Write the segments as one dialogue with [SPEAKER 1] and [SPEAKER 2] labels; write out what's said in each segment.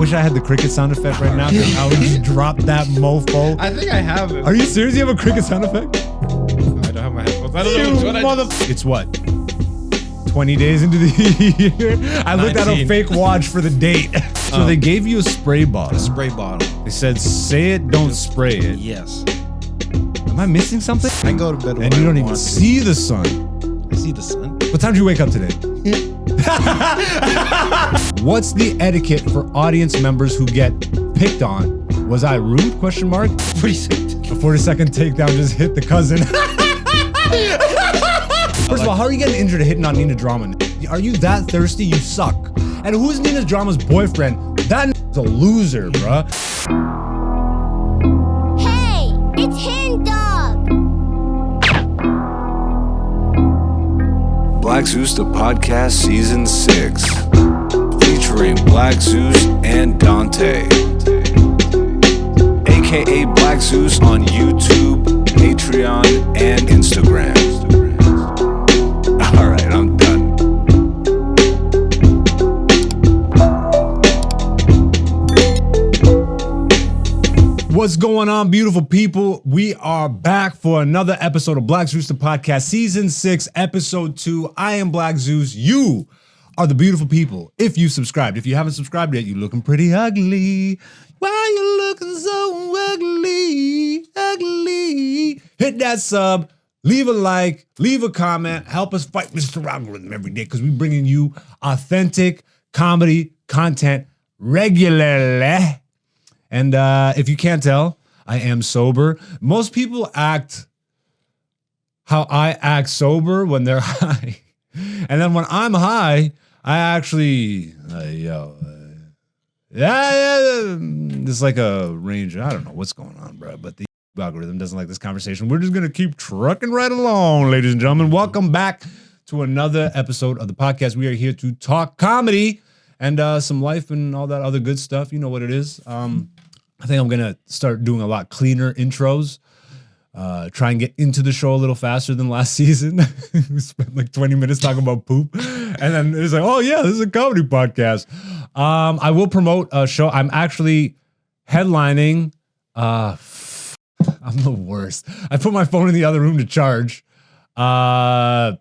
[SPEAKER 1] wish I had the cricket sound effect right now. I would just drop that mofo.
[SPEAKER 2] I think I have it.
[SPEAKER 1] Are you serious? You have a cricket sound effect?
[SPEAKER 2] I don't have my headphones. I don't know which one
[SPEAKER 1] It's what? 20 days into the year? I looked at a fake watch for the date. So they gave you a spray bottle.
[SPEAKER 2] A spray bottle.
[SPEAKER 1] They said, say it, don't spray it.
[SPEAKER 2] Yes.
[SPEAKER 1] Am I missing something?
[SPEAKER 2] I go to bed when
[SPEAKER 1] and you don't
[SPEAKER 2] I
[SPEAKER 1] even
[SPEAKER 2] want
[SPEAKER 1] see the sun.
[SPEAKER 2] I see the sun.
[SPEAKER 1] What time did you wake up today? What's the etiquette for audience members who get picked on? Was I rude? Question mark.
[SPEAKER 2] 40-second.
[SPEAKER 1] A 40-second takedown just hit the cousin. First of all, how are you getting injured hitting on Nina Drama? Are you that thirsty? You suck. And who's Nina Drama's boyfriend? That is a loser, bruh.
[SPEAKER 3] Hey, it's Hen Dog.
[SPEAKER 4] Black Zeus the Podcast Season 6, featuring Black Zeus and Dante, aka Black Zeus on YouTube, Patreon, and Instagram. Alright, I'm done.
[SPEAKER 1] What's going on, beautiful people? We are back for another episode of Black Zeus the Podcast, Season 6, Episode 2. I am Black Zeus. You are the beautiful people. If you subscribed. If you haven't subscribed yet, you're looking pretty ugly. Why you looking so ugly? Ugly. Hit that sub. Leave a like. Leave a comment. Help us fight Mr. Algorithm every day because we're bringing you authentic comedy content regularly. And if you can't tell, I am sober. Most people act how I act sober when they're high. And then when I'm high, I actually, it's like a range. I don't know what's going on, bro. But the algorithm doesn't like this conversation. We're just going to keep trucking right along, ladies and gentlemen. Welcome back to another episode of the podcast. We are here to talk comedy and some life and all that other good stuff. You know what it is. I think I'm going to start doing a lot cleaner intros. Try and get into the show a little faster than last season. We spent like 20 minutes talking about poop. And then it's like, oh yeah, this is a comedy podcast. I will promote a show. I'm actually headlining. I'm the worst. I put my phone in the other room to charge. As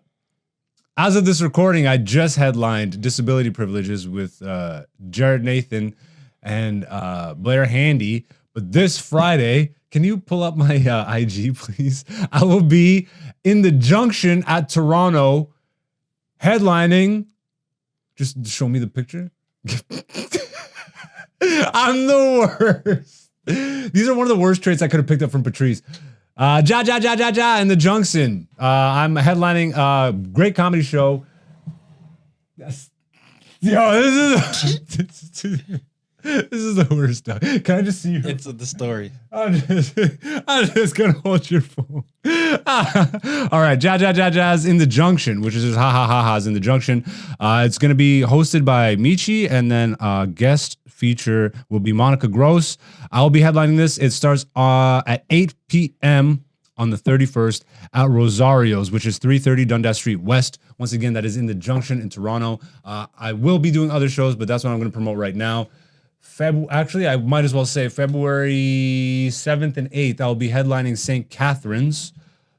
[SPEAKER 1] of this recording, I just headlined Disability Privileges with Jared Nathan and Blair Handy. But this Friday, can you pull up my IG, please? I will be in the Junction at Toronto headlining. Just show me the picture. I'm the worst. These are one of the worst traits I could have picked up from Patrice. In the Junction. I'm headlining a great comedy show. Yes. Yo, this is the worst stuff. Can I just see you?
[SPEAKER 2] It's the story.
[SPEAKER 1] I'm just gonna hold your phone. All right, Jazz in the Junction, which is just ha-ha-ha-ha's in the Junction. It's gonna be hosted by Michi, and then guest feature will be Monica Gross. I'll be headlining this. It starts at 8 p.m. on the 31st at Rosario's, which is 330 Dundas Street West. Once again, that is in the Junction in Toronto. I will be doing other shows, but that's what I'm going to promote right now. Actually, I might as well say February 7th and 8th, I'll be headlining St. Catherine's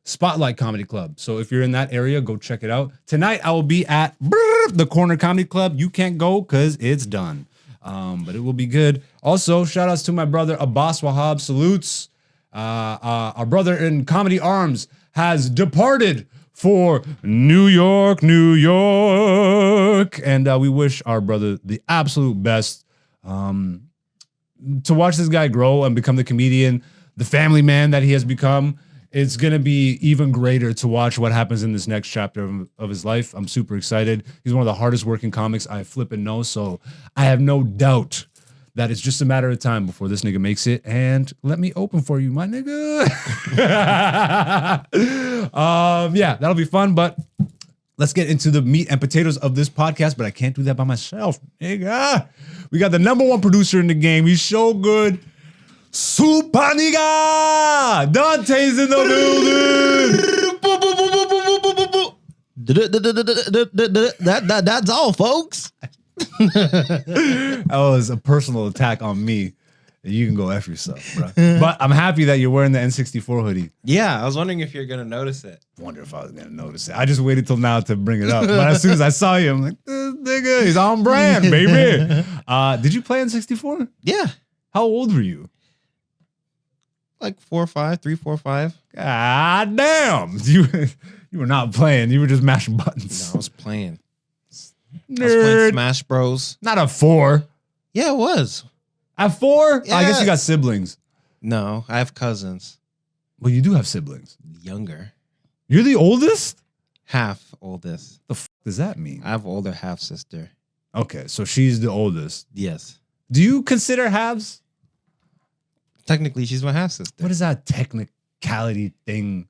[SPEAKER 1] Spotlight Comedy Club. So if you're in that area, go check it out. Tonight, I will be at the Corner Comedy Club. You can't go because it's done. But it will be good. Also, shout outs to my brother Abbas Wahab. Salutes. Our brother in Comedy Arms has departed for New York. And we wish our brother the absolute best. To watch this guy grow and become the comedian, the family man that he has become, it's going to be even greater to watch what happens in this next chapter of his life. I'm super excited. He's one of the hardest working comics I flipping know, so I have no doubt that it's just a matter of time before this nigga makes it. And let me open for you, my nigga. Yeah, that'll be fun, but let's get into the meat and potatoes of this podcast, but I can't do that by myself, nigga. We got the number one producer in the game. He's so good. Super nigga! Dante's in the building!
[SPEAKER 2] That's all, folks.
[SPEAKER 1] That was a personal attack on me. You can go F yourself, bro. But I'm happy that you're wearing the N64 hoodie.
[SPEAKER 2] Yeah, I was wondering if you're gonna notice it.
[SPEAKER 1] Wonder if I was gonna notice it. I just waited till now to bring it up. But as soon as I saw you, I'm like, this nigga, he's on brand, baby. Did you play N64?
[SPEAKER 2] Yeah,
[SPEAKER 1] How old were you?
[SPEAKER 2] like 4 or 5, 3, 4, 5.
[SPEAKER 1] God damn. You were not playing. You were just mashing buttons.
[SPEAKER 2] No, I was playing. I was playing
[SPEAKER 1] Nerd.
[SPEAKER 2] Smash Bros.
[SPEAKER 1] Not a 4.
[SPEAKER 2] Yeah, it was.
[SPEAKER 1] At 4?
[SPEAKER 2] Yeah.
[SPEAKER 1] I guess you got siblings.
[SPEAKER 2] No, I have cousins.
[SPEAKER 1] Well, you do have siblings.
[SPEAKER 2] Younger.
[SPEAKER 1] You're the oldest?
[SPEAKER 2] Half oldest.
[SPEAKER 1] The fuck does that mean?
[SPEAKER 2] I have older half sister.
[SPEAKER 1] Okay, so she's the oldest.
[SPEAKER 2] Yes.
[SPEAKER 1] Do you consider halves?
[SPEAKER 2] Technically, she's my half sister.
[SPEAKER 1] What is that technicality thing?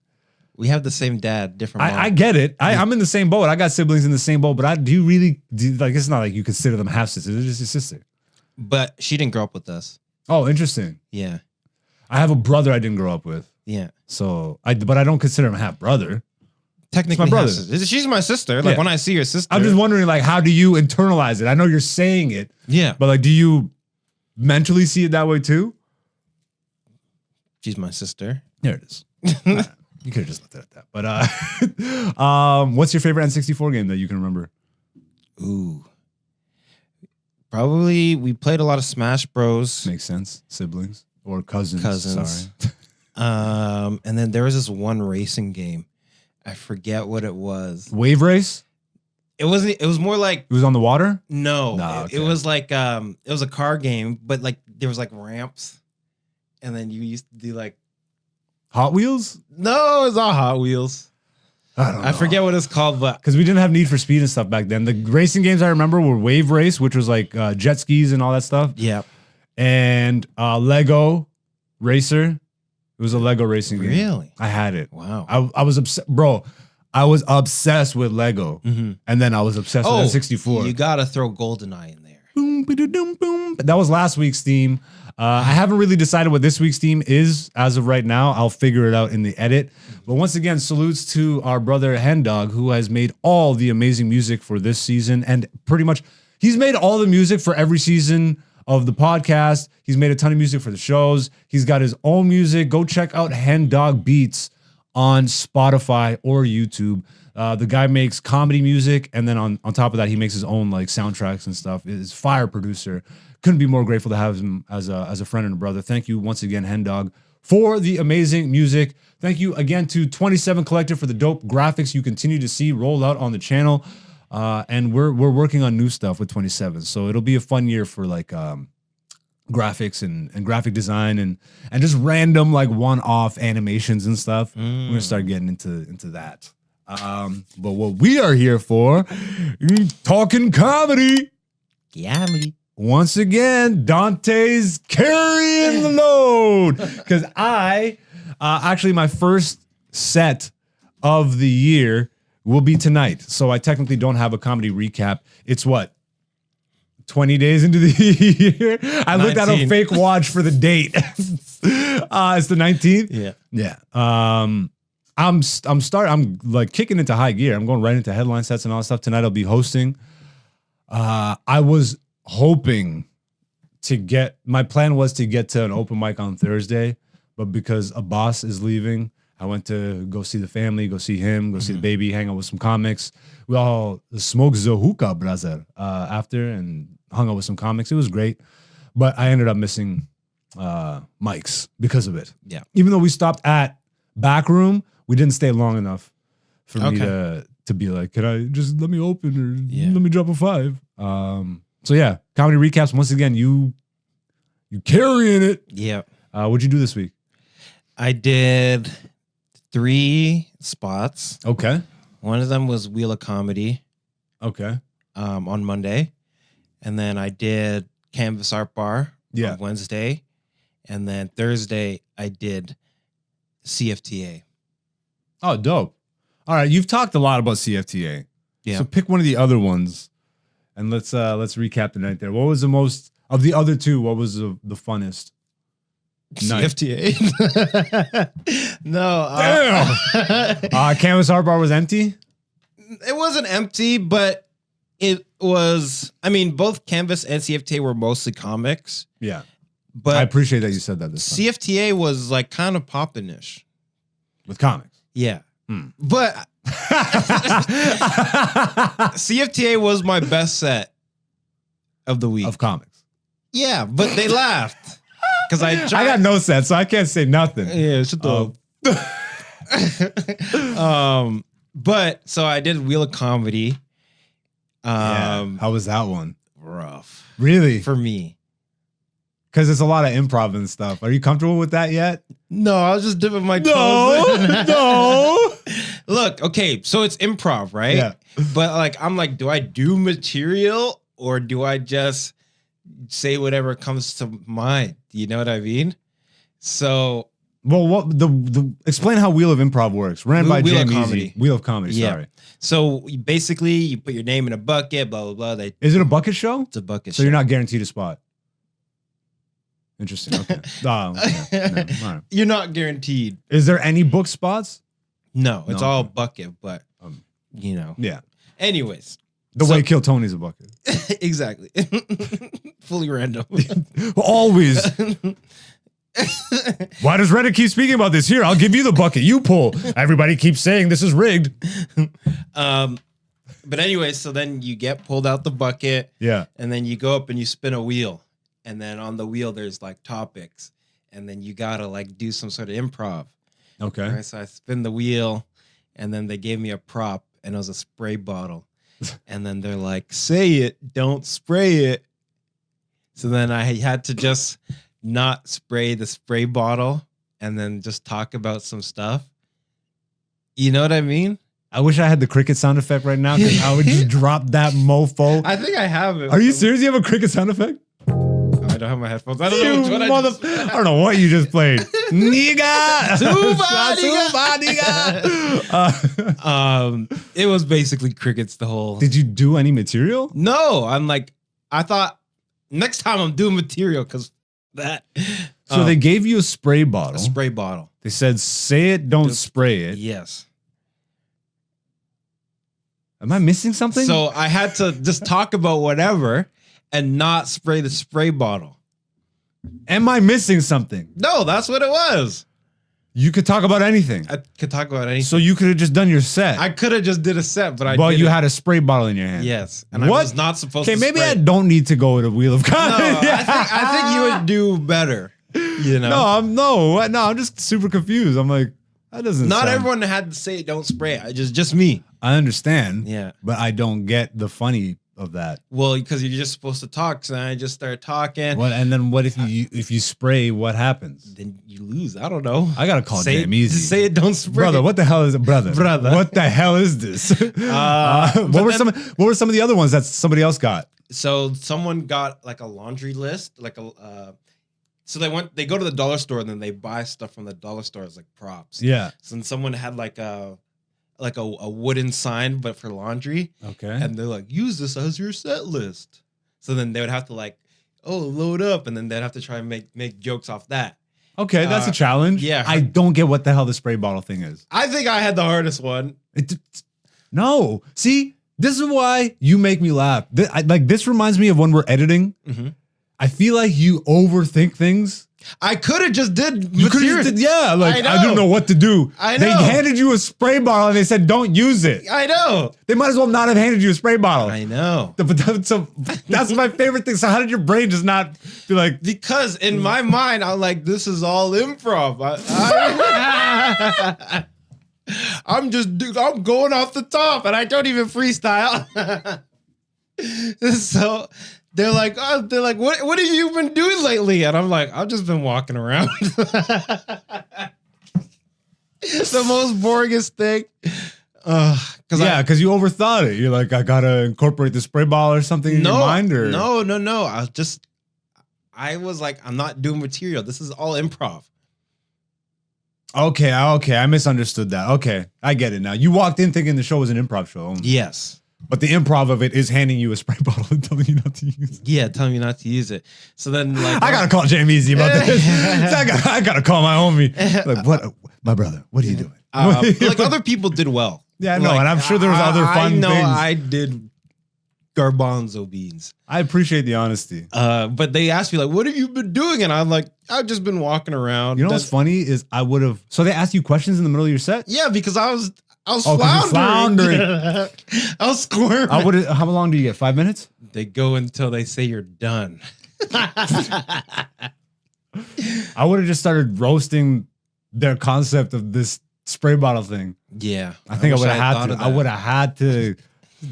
[SPEAKER 2] We have the same dad, different mom.
[SPEAKER 1] I get it. I'm in the same boat. I got siblings in the same boat, but do you really like? It's not like you consider them half sisters. It's just your sister.
[SPEAKER 2] But she didn't grow up with us.
[SPEAKER 1] Oh, interesting.
[SPEAKER 2] Yeah.
[SPEAKER 1] I have a brother I didn't grow up with,
[SPEAKER 2] Yeah.
[SPEAKER 1] so but I don't consider him half brother.
[SPEAKER 2] Technically,
[SPEAKER 1] my brother.
[SPEAKER 2] half sister. She's my sister. Like
[SPEAKER 1] Yeah.
[SPEAKER 2] when I see your sister.
[SPEAKER 1] I'm just wondering, like, how do you internalize it? I know you're saying it,
[SPEAKER 2] Yeah.
[SPEAKER 1] but like, do you mentally see it that way too?
[SPEAKER 2] She's my sister.
[SPEAKER 1] There it is. You could have just left it at that. But what's your favorite N64 game that you can remember?
[SPEAKER 2] Ooh. Probably we played a lot of Smash Bros.
[SPEAKER 1] Makes sense. Siblings or cousins.
[SPEAKER 2] Cousins.
[SPEAKER 1] Sorry.
[SPEAKER 2] And then there was this one racing game. I forget what it was.
[SPEAKER 1] Wave Race?
[SPEAKER 2] It wasn't. It was more like
[SPEAKER 1] It was on the water?
[SPEAKER 2] no.
[SPEAKER 1] Nah,
[SPEAKER 2] It
[SPEAKER 1] okay.
[SPEAKER 2] was like it was a car game, but like there was like ramps, and then you used to do like
[SPEAKER 1] Hot Wheels?
[SPEAKER 2] no, it was all Hot Wheels.
[SPEAKER 1] I don't know.
[SPEAKER 2] I forget what it's called, but
[SPEAKER 1] Because we didn't have Need for Speed and stuff back then. The racing games I remember were Wave Race, which was like jet skis and all that stuff.
[SPEAKER 2] yeah.
[SPEAKER 1] And Lego Racer. It was a Lego racing game.
[SPEAKER 2] Really?
[SPEAKER 1] I had it.
[SPEAKER 2] Wow.
[SPEAKER 1] I was obsessed, bro. I was obsessed with Lego,
[SPEAKER 2] Mhm.
[SPEAKER 1] and then I was obsessed with N64.
[SPEAKER 2] You gotta throw GoldenEye in there.
[SPEAKER 1] Boom, ba-da-dum, boom. That was last week's theme. I haven't really decided what this week's theme is as of right now. I'll figure it out in the edit. But once again, salutes to our brother Hen Dog, who has made all the amazing music for this season, and pretty much he's made all the music for every season of the podcast. He's made a ton of music for the shows. He's got his own music. Go check out Hen Dog Beats on Spotify or YouTube. The guy makes comedy music, and then on top of that, he makes his own like soundtracks and stuff. He's a fire producer. Couldn't be more grateful to have him as a friend and a brother. Thank you once again, Hen Dog, for the amazing music. Thank you again to 27 Collective for the dope graphics you continue to see rolled out on the channel. And we're working on new stuff with 27, so it'll be a fun year for like graphics and graphic design and just random like one-off animations and stuff. We're gonna start getting into that. But what we are here for, talking comedy.
[SPEAKER 2] Yeah,
[SPEAKER 1] Once again, Dante's carrying the load because I actually my first set of the year will be tonight. So I technically don't have a comedy recap. It's what? 20 days into the year. I looked at a
[SPEAKER 2] 19.
[SPEAKER 1] fake watch for the date. It's the 19th.
[SPEAKER 2] Yeah.
[SPEAKER 1] Yeah. I'm like kicking into high gear. I'm going right into headline sets and all that stuff. Tonight I'll be hosting. I was hoping my plan was to get to an open mic on Thursday, but because a boss is leaving, I went to go see the family, go see him, go see the baby, hang out with some comics. We all smoked the hookah, brother, after and hung out with some comics. It was great, but I ended up missing mics because of it.
[SPEAKER 2] Yeah.
[SPEAKER 1] Even though we stopped at Back Room, we didn't stay long enough for me to be like, can I just let me open or let me drop a 5? So yeah, comedy recaps. Once again, you carrying it.
[SPEAKER 2] Yeah.
[SPEAKER 1] What'd you do this week?
[SPEAKER 2] I did 3 spots.
[SPEAKER 1] Okay.
[SPEAKER 2] One of them was Wheel of Comedy
[SPEAKER 1] Okay.
[SPEAKER 2] on Monday. And then I did Canvas Art Bar on Wednesday. And then Thursday, I did CFTA.
[SPEAKER 1] Oh, dope. All right. You've talked a lot about CFTA.
[SPEAKER 2] Yeah.
[SPEAKER 1] So pick one of the other ones and let's recap the night there. What was the most of the other two? What was the funnest? Night?
[SPEAKER 2] CFTA. No.
[SPEAKER 1] Damn. Canvas Art Bar was empty.
[SPEAKER 2] It wasn't empty, but it was, I mean, both Canvas and CFTA were mostly comics.
[SPEAKER 1] Yeah.
[SPEAKER 2] But
[SPEAKER 1] I appreciate that you said that this time.
[SPEAKER 2] CFTA was like kind of poppin'-ish.
[SPEAKER 1] With comics.
[SPEAKER 2] Yeah. But CFTA was my best set of the week.
[SPEAKER 1] Of comics.
[SPEAKER 2] Yeah, but they laughed. Because I
[SPEAKER 1] got no set, so I can't say nothing.
[SPEAKER 2] Yeah, shut up. But so I did Wheel of Comedy.
[SPEAKER 1] How was that one?
[SPEAKER 2] Rough.
[SPEAKER 1] Really?
[SPEAKER 2] For me.
[SPEAKER 1] Because it's a lot of improv and stuff. Are you comfortable with that yet?
[SPEAKER 2] No, I was just dipping my toes.
[SPEAKER 1] No.
[SPEAKER 2] Look, okay, so it's improv, right?
[SPEAKER 1] Yeah.
[SPEAKER 2] But like, I'm like, do I do material or do I just say whatever comes to mind? You know what I mean? So,
[SPEAKER 1] well, what the explain how Wheel of Improv works. Ran by
[SPEAKER 2] Wheel of
[SPEAKER 1] Jam
[SPEAKER 2] Comedy.
[SPEAKER 1] Easy. Wheel of Comedy.
[SPEAKER 2] Yeah.
[SPEAKER 1] Sorry.
[SPEAKER 2] So basically, you put your name in a bucket, blah blah blah.
[SPEAKER 1] Is it a bucket show?
[SPEAKER 2] It's a bucket.
[SPEAKER 1] So you're not guaranteed a spot. Interesting. Okay. All right.
[SPEAKER 2] You're not guaranteed.
[SPEAKER 1] Is there any book spots?
[SPEAKER 2] No, it's
[SPEAKER 1] No.
[SPEAKER 2] all bucket, but you know.
[SPEAKER 1] Yeah.
[SPEAKER 2] Anyways.
[SPEAKER 1] The way Kill Tony's a bucket.
[SPEAKER 2] Exactly. Fully random.
[SPEAKER 1] Always. Why does Reddit keep speaking about this? Here, I'll give you the bucket. You pull. Everybody keeps saying this is rigged.
[SPEAKER 2] But anyway, so then you get pulled out the bucket.
[SPEAKER 1] Yeah.
[SPEAKER 2] And then you go up and you spin a wheel. And then on the wheel, there's like topics. And then you gotta like do some sort of improv.
[SPEAKER 1] Okay.
[SPEAKER 2] Right, so I spin the wheel, and then they gave me a prop, and it was a spray bottle. And then they're like, say it, don't spray it. So then I had to just not spray the spray bottle and then just talk about some stuff. You know what I mean?
[SPEAKER 1] I wish I had the cricket sound effect right now because I would just drop that mofo.
[SPEAKER 2] I think I have it.
[SPEAKER 1] Are you serious? You have a cricket sound effect?
[SPEAKER 2] I don't have my headphones. I don't know which one I just...
[SPEAKER 1] I don't know what you just played. Nigga!
[SPEAKER 2] It was basically crickets the whole...
[SPEAKER 1] Did you do any material?
[SPEAKER 2] No, I'm like, I thought next time I'm doing material because that.
[SPEAKER 1] So they gave you a spray bottle.
[SPEAKER 2] A spray bottle.
[SPEAKER 1] They said, say it, don't spray it.
[SPEAKER 2] Yes.
[SPEAKER 1] Am I missing something?
[SPEAKER 2] So I had to just talk about whatever and not spray the spray bottle.
[SPEAKER 1] Am I missing something?
[SPEAKER 2] No, that's what it was.
[SPEAKER 1] You could talk about anything.
[SPEAKER 2] I could talk about anything.
[SPEAKER 1] So you could have just done your set.
[SPEAKER 2] I could have just did a set, but
[SPEAKER 1] But you
[SPEAKER 2] didn't.
[SPEAKER 1] had a spray bottle in your hand.
[SPEAKER 2] Yes. And I was not supposed to
[SPEAKER 1] Okay, maybe
[SPEAKER 2] spray.
[SPEAKER 1] I don't need to go with a Wheel of
[SPEAKER 2] No,
[SPEAKER 1] Comedy.
[SPEAKER 2] I think you would do better. You know?
[SPEAKER 1] No, I'm just super confused. I'm like, that doesn't
[SPEAKER 2] Not
[SPEAKER 1] sound...
[SPEAKER 2] everyone had to say don't spray it. Just me.
[SPEAKER 1] I understand.
[SPEAKER 2] Yeah.
[SPEAKER 1] But I don't get the funny of that.
[SPEAKER 2] Well, because you're just supposed to talk, so then I just start talking.
[SPEAKER 1] What? And then what if you spray? What happens?
[SPEAKER 2] Then you lose. I don't know.
[SPEAKER 1] I gotta call
[SPEAKER 2] say
[SPEAKER 1] Jam Easy.
[SPEAKER 2] Just say it. Don't spray.
[SPEAKER 1] Brother, what the hell is it, brother? What the hell is this? What were some of the other ones that somebody else got?
[SPEAKER 2] So someone got like a laundry list, like a. So they go to the dollar store and then they buy stuff from the dollar store as like props.
[SPEAKER 1] Yeah.
[SPEAKER 2] So then someone had like a wooden sign, but for laundry.
[SPEAKER 1] Okay.
[SPEAKER 2] And they're like, use this as your set list. So then they would have to like, load up, and then they'd have to try and make jokes off that.
[SPEAKER 1] Okay, that's a challenge.
[SPEAKER 2] Yeah.
[SPEAKER 1] I don't get what the hell the spray bottle thing is.
[SPEAKER 2] I think I had the hardest one.
[SPEAKER 1] No. See, this is why you make me laugh. This reminds me of when we're editing.
[SPEAKER 2] Mm-hmm.
[SPEAKER 1] I feel like you overthink things.
[SPEAKER 2] I could have just did
[SPEAKER 1] You could
[SPEAKER 2] material.
[SPEAKER 1] have yeah, like I
[SPEAKER 2] know.
[SPEAKER 1] didn't know what to do.
[SPEAKER 2] I
[SPEAKER 1] They
[SPEAKER 2] know.
[SPEAKER 1] handed you a spray bottle and they said don't use it.
[SPEAKER 2] I know.
[SPEAKER 1] They might as well not have handed you a spray bottle.
[SPEAKER 2] I know.
[SPEAKER 1] So that's my favorite thing. So how did your brain just not be like?
[SPEAKER 2] Because in my mind, I'm like, this is all improv. I'm going off the top, and I don't even freestyle. So they're like, what have you been doing lately? And I'm like, I've just been walking around. It's the most boringest thing.
[SPEAKER 1] Because you overthought it. You're like, I gotta incorporate the spray ball or something in your mind, or
[SPEAKER 2] no. I was like, I'm not doing material. This is all improv.
[SPEAKER 1] Okay, I misunderstood that. Okay, I get it now. You walked in thinking the show was an improv show only.
[SPEAKER 2] Yes.
[SPEAKER 1] But the improv of it is handing you a spray bottle and telling you not to use it.
[SPEAKER 2] Yeah, telling me not to use it. So then, like,
[SPEAKER 1] I gotta call Jam Easy about this. I gotta call my homie. Like, what, my brother? What are you doing?
[SPEAKER 2] Like other people did well.
[SPEAKER 1] Yeah, I know,
[SPEAKER 2] Like,
[SPEAKER 1] and I'm sure there was other fun
[SPEAKER 2] I know
[SPEAKER 1] things.
[SPEAKER 2] I did garbanzo beans.
[SPEAKER 1] I appreciate the honesty.
[SPEAKER 2] But they asked me like, what have you been doing? And I'm like, I've just been walking around.
[SPEAKER 1] You know what's funny is I would have. So they asked you questions in the middle of your set?
[SPEAKER 2] Yeah, because I was
[SPEAKER 1] 'cause you're
[SPEAKER 2] floundering. I was squirming.
[SPEAKER 1] I would. How long do you get? 5 minutes?
[SPEAKER 2] They go until they say you're done.
[SPEAKER 1] I would have just started roasting their concept of this spray bottle thing.
[SPEAKER 2] Yeah.
[SPEAKER 1] I think I
[SPEAKER 2] wish
[SPEAKER 1] would
[SPEAKER 2] had
[SPEAKER 1] have
[SPEAKER 2] thought
[SPEAKER 1] had to.
[SPEAKER 2] of
[SPEAKER 1] I
[SPEAKER 2] that.
[SPEAKER 1] would have had to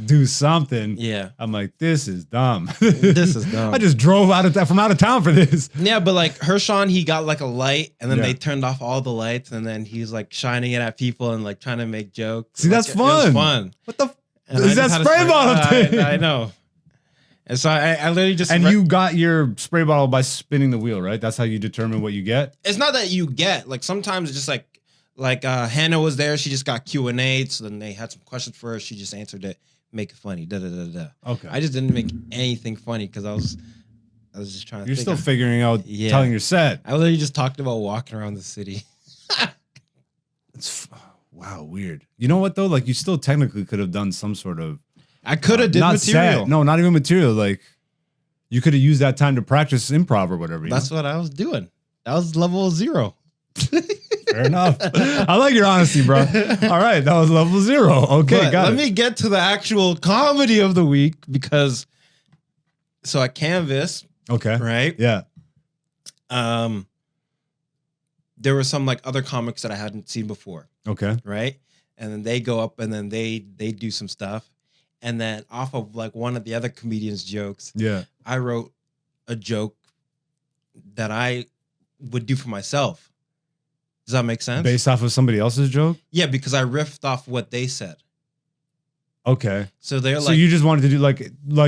[SPEAKER 1] do something.
[SPEAKER 2] Yeah.
[SPEAKER 1] I'm like, this is dumb.
[SPEAKER 2] This is dumb.
[SPEAKER 1] I just drove from out of town for this.
[SPEAKER 2] Yeah, but like Hershon, he got like a light and then
[SPEAKER 1] Yeah.
[SPEAKER 2] they turned off all the lights and then he's like shining it at people and like trying to make jokes.
[SPEAKER 1] See, that's
[SPEAKER 2] Like, it was
[SPEAKER 1] fun.
[SPEAKER 2] fun.
[SPEAKER 1] What the?
[SPEAKER 2] And I
[SPEAKER 1] Is that
[SPEAKER 2] just had a
[SPEAKER 1] spray bottle thing?
[SPEAKER 2] I know. And so I literally just
[SPEAKER 1] And you got your spray bottle by spinning the wheel, right? That's how you determine what you get.
[SPEAKER 2] it's not that you get like sometimes it's just like Hannah was there, she just got Q&A, so then they had some questions for her, she just answered it, make it funny. Da da da da.
[SPEAKER 1] Okay.
[SPEAKER 2] I just didn't make anything funny because I was just trying to
[SPEAKER 1] You're
[SPEAKER 2] think
[SPEAKER 1] still
[SPEAKER 2] of-
[SPEAKER 1] figuring out
[SPEAKER 2] Yeah.
[SPEAKER 1] telling your set.
[SPEAKER 2] I literally just talked about walking around the city.
[SPEAKER 1] Wow, weird. You know what though? Like you still technically could have done some sort of
[SPEAKER 2] I could have did
[SPEAKER 1] not
[SPEAKER 2] material.
[SPEAKER 1] set. No, not even material. Like you could have used that time to practice improv or whatever.
[SPEAKER 2] That's what I was doing. That was level 0.
[SPEAKER 1] Fair enough. I like your honesty, bro. All right, that was level 0. Okay,
[SPEAKER 2] But
[SPEAKER 1] got
[SPEAKER 2] let
[SPEAKER 1] it.
[SPEAKER 2] me get to the actual comedy of the week because so at Canvas,
[SPEAKER 1] Okay.
[SPEAKER 2] right?
[SPEAKER 1] Yeah.
[SPEAKER 2] There were some like other comics that I hadn't seen before,
[SPEAKER 1] Okay.
[SPEAKER 2] right? And then they go up and then they do some stuff. And then off of like one of the other comedians' jokes,
[SPEAKER 1] Yeah.
[SPEAKER 2] I wrote a joke that I would do for myself. Does that make sense?
[SPEAKER 1] Based off of somebody else's joke.
[SPEAKER 2] Yeah, because I riffed off what they said.
[SPEAKER 1] Okay.
[SPEAKER 2] So they're
[SPEAKER 1] So
[SPEAKER 2] like,
[SPEAKER 1] you just wanted to do like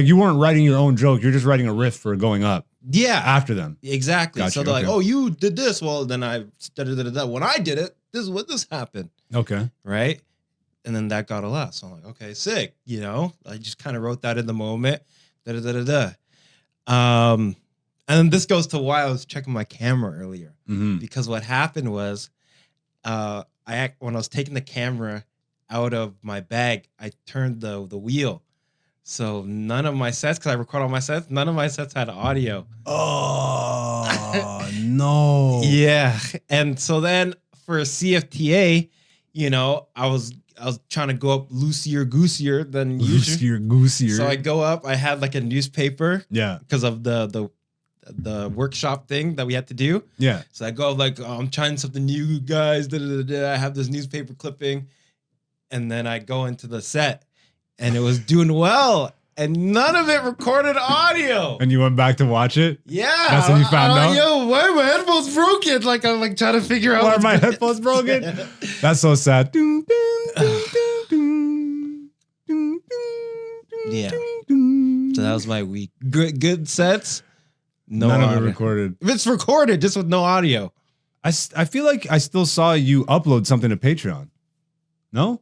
[SPEAKER 1] you weren't writing your own joke. You're just writing a riff for going up
[SPEAKER 2] yeah,
[SPEAKER 1] after them.
[SPEAKER 2] exactly.
[SPEAKER 1] Gotcha,
[SPEAKER 2] So they're like,
[SPEAKER 1] okay.
[SPEAKER 2] oh, you did this. Well, then I da-da-da-da-da. When I did it, this is what this happened.
[SPEAKER 1] Okay.
[SPEAKER 2] Right. And then that got a laugh. So I'm like, okay, sick. You know, I just kind of wrote that in the moment. Da-da-da-da-da. And then this goes to why I was checking my camera earlier.
[SPEAKER 1] Mm-hmm.
[SPEAKER 2] Because what happened was when I was taking the camera out of my bag, I turned the wheel. So none of my sets, because I record all my sets, none of my sets had audio.
[SPEAKER 1] Oh no.
[SPEAKER 2] Yeah. And so then for CFTA, you know, I was trying to go up loosier goosier than usual.
[SPEAKER 1] Goosier.
[SPEAKER 2] So I go up, I had like a newspaper
[SPEAKER 1] Yeah.
[SPEAKER 2] because of the workshop thing that we had to do.
[SPEAKER 1] Yeah.
[SPEAKER 2] So I go like, oh, I'm trying something new, guys. Da, da, da, da. I have this newspaper clipping. And then I go into the set and it was doing well. And none of it recorded audio.
[SPEAKER 1] And you went back to watch it?
[SPEAKER 2] Yeah.
[SPEAKER 1] That's what you found
[SPEAKER 2] I'm
[SPEAKER 1] out?
[SPEAKER 2] like, yo, why are my headphones broken? Like I'm like trying to figure out
[SPEAKER 1] Why are
[SPEAKER 2] what's
[SPEAKER 1] my
[SPEAKER 2] going-
[SPEAKER 1] headphones broken? That's so sad. Dun, dun, dun, dun, dun, dun,
[SPEAKER 2] Yeah.
[SPEAKER 1] dun.
[SPEAKER 2] So that was my week. Good sets. No
[SPEAKER 1] None of
[SPEAKER 2] audio.
[SPEAKER 1] it recorded.
[SPEAKER 2] If it's recorded, just with no audio.
[SPEAKER 1] I feel like I still saw you upload something to Patreon. No?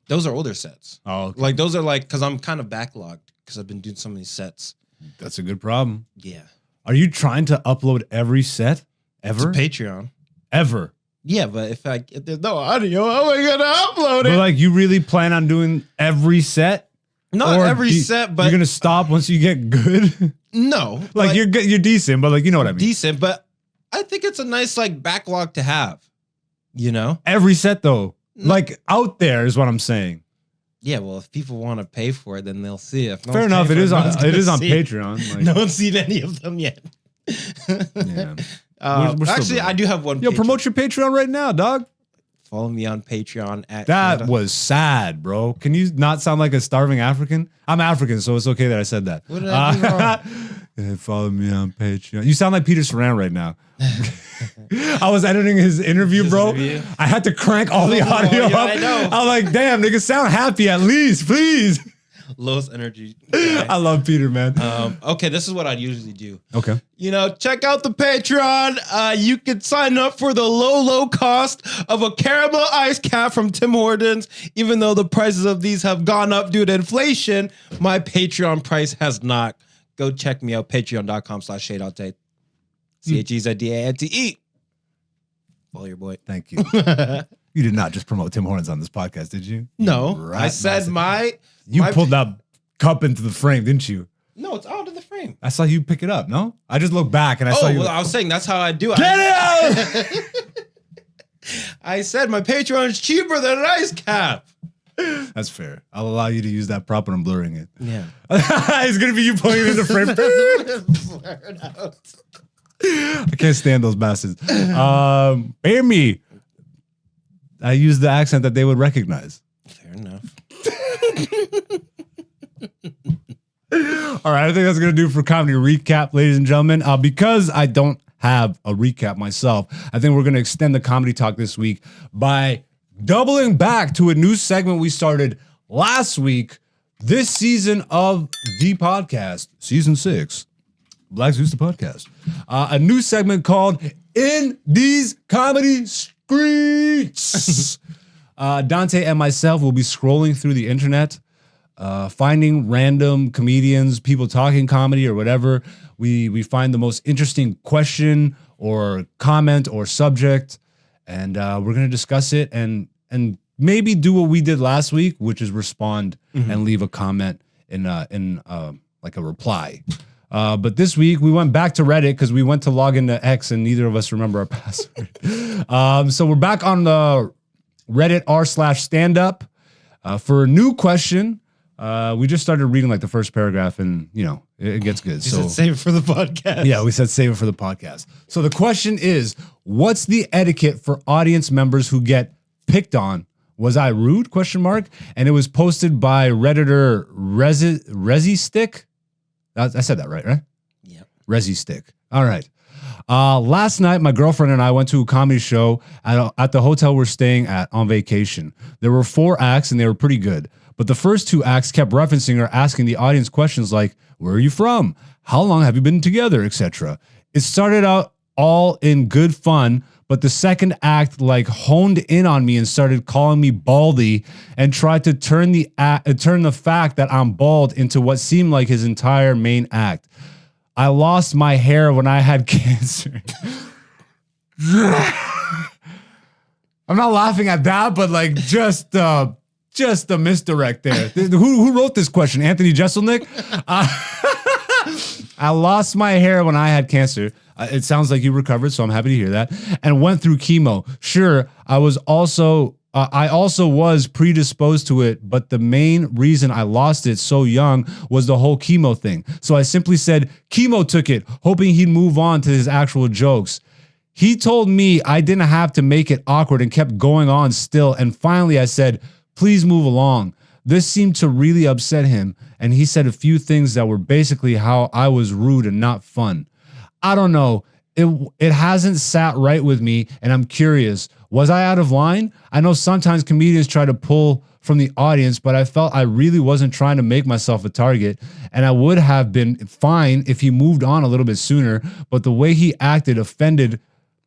[SPEAKER 2] Those are older sets.
[SPEAKER 1] Oh, okay.
[SPEAKER 2] Like those are like, because I'm kind of backlogged because I've been doing so many sets.
[SPEAKER 1] That's a good problem.
[SPEAKER 2] Yeah.
[SPEAKER 1] Are you trying to upload every set ever?
[SPEAKER 2] To Patreon.
[SPEAKER 1] Ever?
[SPEAKER 2] Yeah, but if there's no audio, how am I gonna upload
[SPEAKER 1] But
[SPEAKER 2] it?
[SPEAKER 1] like you really plan on doing every set?
[SPEAKER 2] Not
[SPEAKER 1] Or
[SPEAKER 2] every
[SPEAKER 1] do-
[SPEAKER 2] set, but
[SPEAKER 1] you're gonna stop once you get good?
[SPEAKER 2] no.
[SPEAKER 1] Like
[SPEAKER 2] but
[SPEAKER 1] you're good, you're decent, but like you know what I mean.
[SPEAKER 2] decent, but I think it's a nice like backlog to have. You know?
[SPEAKER 1] Every set though, like out there is what I'm saying.
[SPEAKER 2] Yeah, well, if people want to pay for it, then they'll see it. If no
[SPEAKER 1] Fair
[SPEAKER 2] one's
[SPEAKER 1] enough.
[SPEAKER 2] paying
[SPEAKER 1] It
[SPEAKER 2] for
[SPEAKER 1] is
[SPEAKER 2] no
[SPEAKER 1] on
[SPEAKER 2] one's
[SPEAKER 1] it
[SPEAKER 2] gonna
[SPEAKER 1] is on
[SPEAKER 2] see it.
[SPEAKER 1] Patreon. Like,
[SPEAKER 2] No one's seen any of them yet.
[SPEAKER 1] yeah. We're still
[SPEAKER 2] Actually,
[SPEAKER 1] doing
[SPEAKER 2] I
[SPEAKER 1] it.
[SPEAKER 2] do have one.
[SPEAKER 1] Yo,
[SPEAKER 2] Patreon.
[SPEAKER 1] promote your Patreon right now, dog.
[SPEAKER 2] Follow me on Patreon at
[SPEAKER 1] That
[SPEAKER 2] Canada.
[SPEAKER 1] was sad, bro. Can you not sound like a starving African? I'm African, so it's okay that I said that.
[SPEAKER 2] What did I do wrong?
[SPEAKER 1] Yeah, follow me on Patreon. You sound like Peter Saran right now. I was editing his interview,
[SPEAKER 2] His
[SPEAKER 1] bro.
[SPEAKER 2] interview?
[SPEAKER 1] I had to crank all the
[SPEAKER 2] Oh,
[SPEAKER 1] audio
[SPEAKER 2] yeah,
[SPEAKER 1] up.
[SPEAKER 2] I know.
[SPEAKER 1] I'm like, damn, nigga, sound happy at least, please.
[SPEAKER 2] Lowest energy. guy.
[SPEAKER 1] I love Peter, man.
[SPEAKER 2] Okay, this is what I'd usually do.
[SPEAKER 1] Okay.
[SPEAKER 2] You know, check out the Patreon. You can sign up for the low cost of a caramel ice cap from Tim Hortons. Even though the prices of these have gone up due to inflation, my Patreon price has not. Go check me out, patreon.com/ShadeOutDate. CHEZDANTE. Follow your boy.
[SPEAKER 1] Thank you. You did not just promote Tim Hortons on this podcast, did you?
[SPEAKER 2] No,
[SPEAKER 1] You
[SPEAKER 2] I
[SPEAKER 1] rat
[SPEAKER 2] said
[SPEAKER 1] masochist.
[SPEAKER 2] my
[SPEAKER 1] You
[SPEAKER 2] my-
[SPEAKER 1] pulled that cup into the frame, didn't you?
[SPEAKER 2] No, it's out of the frame.
[SPEAKER 1] I saw you pick it up. No, I just looked back and I saw you.
[SPEAKER 2] Well, I was saying that's how I do it.
[SPEAKER 1] Get it out!
[SPEAKER 2] I said my Patreon is cheaper than an ice cap.
[SPEAKER 1] That's fair. I'll allow you to use that prop when I'm blurring it.
[SPEAKER 2] Yeah.
[SPEAKER 1] It's gonna be you pulling it in the frame. I can't stand those bastards. Hear me. I use the accent that they would recognize.
[SPEAKER 2] Fair enough.
[SPEAKER 1] All right, I think that's gonna do for comedy recap, ladies and gentlemen. Because I don't have a recap myself, I think we're gonna extend the comedy talk this week by doubling back to a new segment we started last week. This season of the podcast, season 6, Black Zeus the podcast, a new segment called "In These Comedy Skreets." Dante and myself will be scrolling through the internet, finding random comedians, people talking comedy or whatever. We find the most interesting question or comment or subject, and we're gonna discuss it and maybe do what we did last week, which is respond and leave a comment in like a reply. But this week we went back to Reddit because we went to log into X and neither of us remember our password. So we're back on the Reddit r/standup for a new question. We just started reading like the first paragraph and it gets good.
[SPEAKER 2] So save it for the podcast.
[SPEAKER 1] Yeah, we said save it for the podcast. So the question is, what's the etiquette for audience members who get picked on? Was I rude? ? And it was posted by Redditor Resi I said that right?
[SPEAKER 2] Yeah.
[SPEAKER 1] Resi. All right. Last night, my girlfriend and I went to a comedy show at the hotel we're staying at on vacation. There were 4 acts and they were pretty good. But the first 2 acts kept referencing or asking the audience questions like, where are you from? How long have you been together? Etc. It started out all in good fun, but the second act like honed in on me and started calling me baldy and tried to turn the fact that I'm bald into what seemed like his entire main act. I lost my hair when I had cancer. I'm not laughing at that, but like just a misdirect there. Who wrote this question? Anthony Jeselnik? I lost my hair when I had cancer. It sounds like you recovered, so I'm happy to hear that. And went through chemo. Sure, I also was predisposed to it, but the main reason I lost it so young was the whole chemo thing. So I simply said, chemo took it, hoping he'd move on to his actual jokes. He told me I didn't have to make it awkward and kept going on still. And finally I said, please move along. This seemed to really upset him, and he said a few things that were basically how I was rude and not fun. I don't know. It hasn't sat right with me, and I'm curious. Was I out of line? I know sometimes comedians try to pull from the audience, but I felt I really wasn't trying to make myself a target, and I would have been fine if he moved on a little bit sooner, but the way he acted offended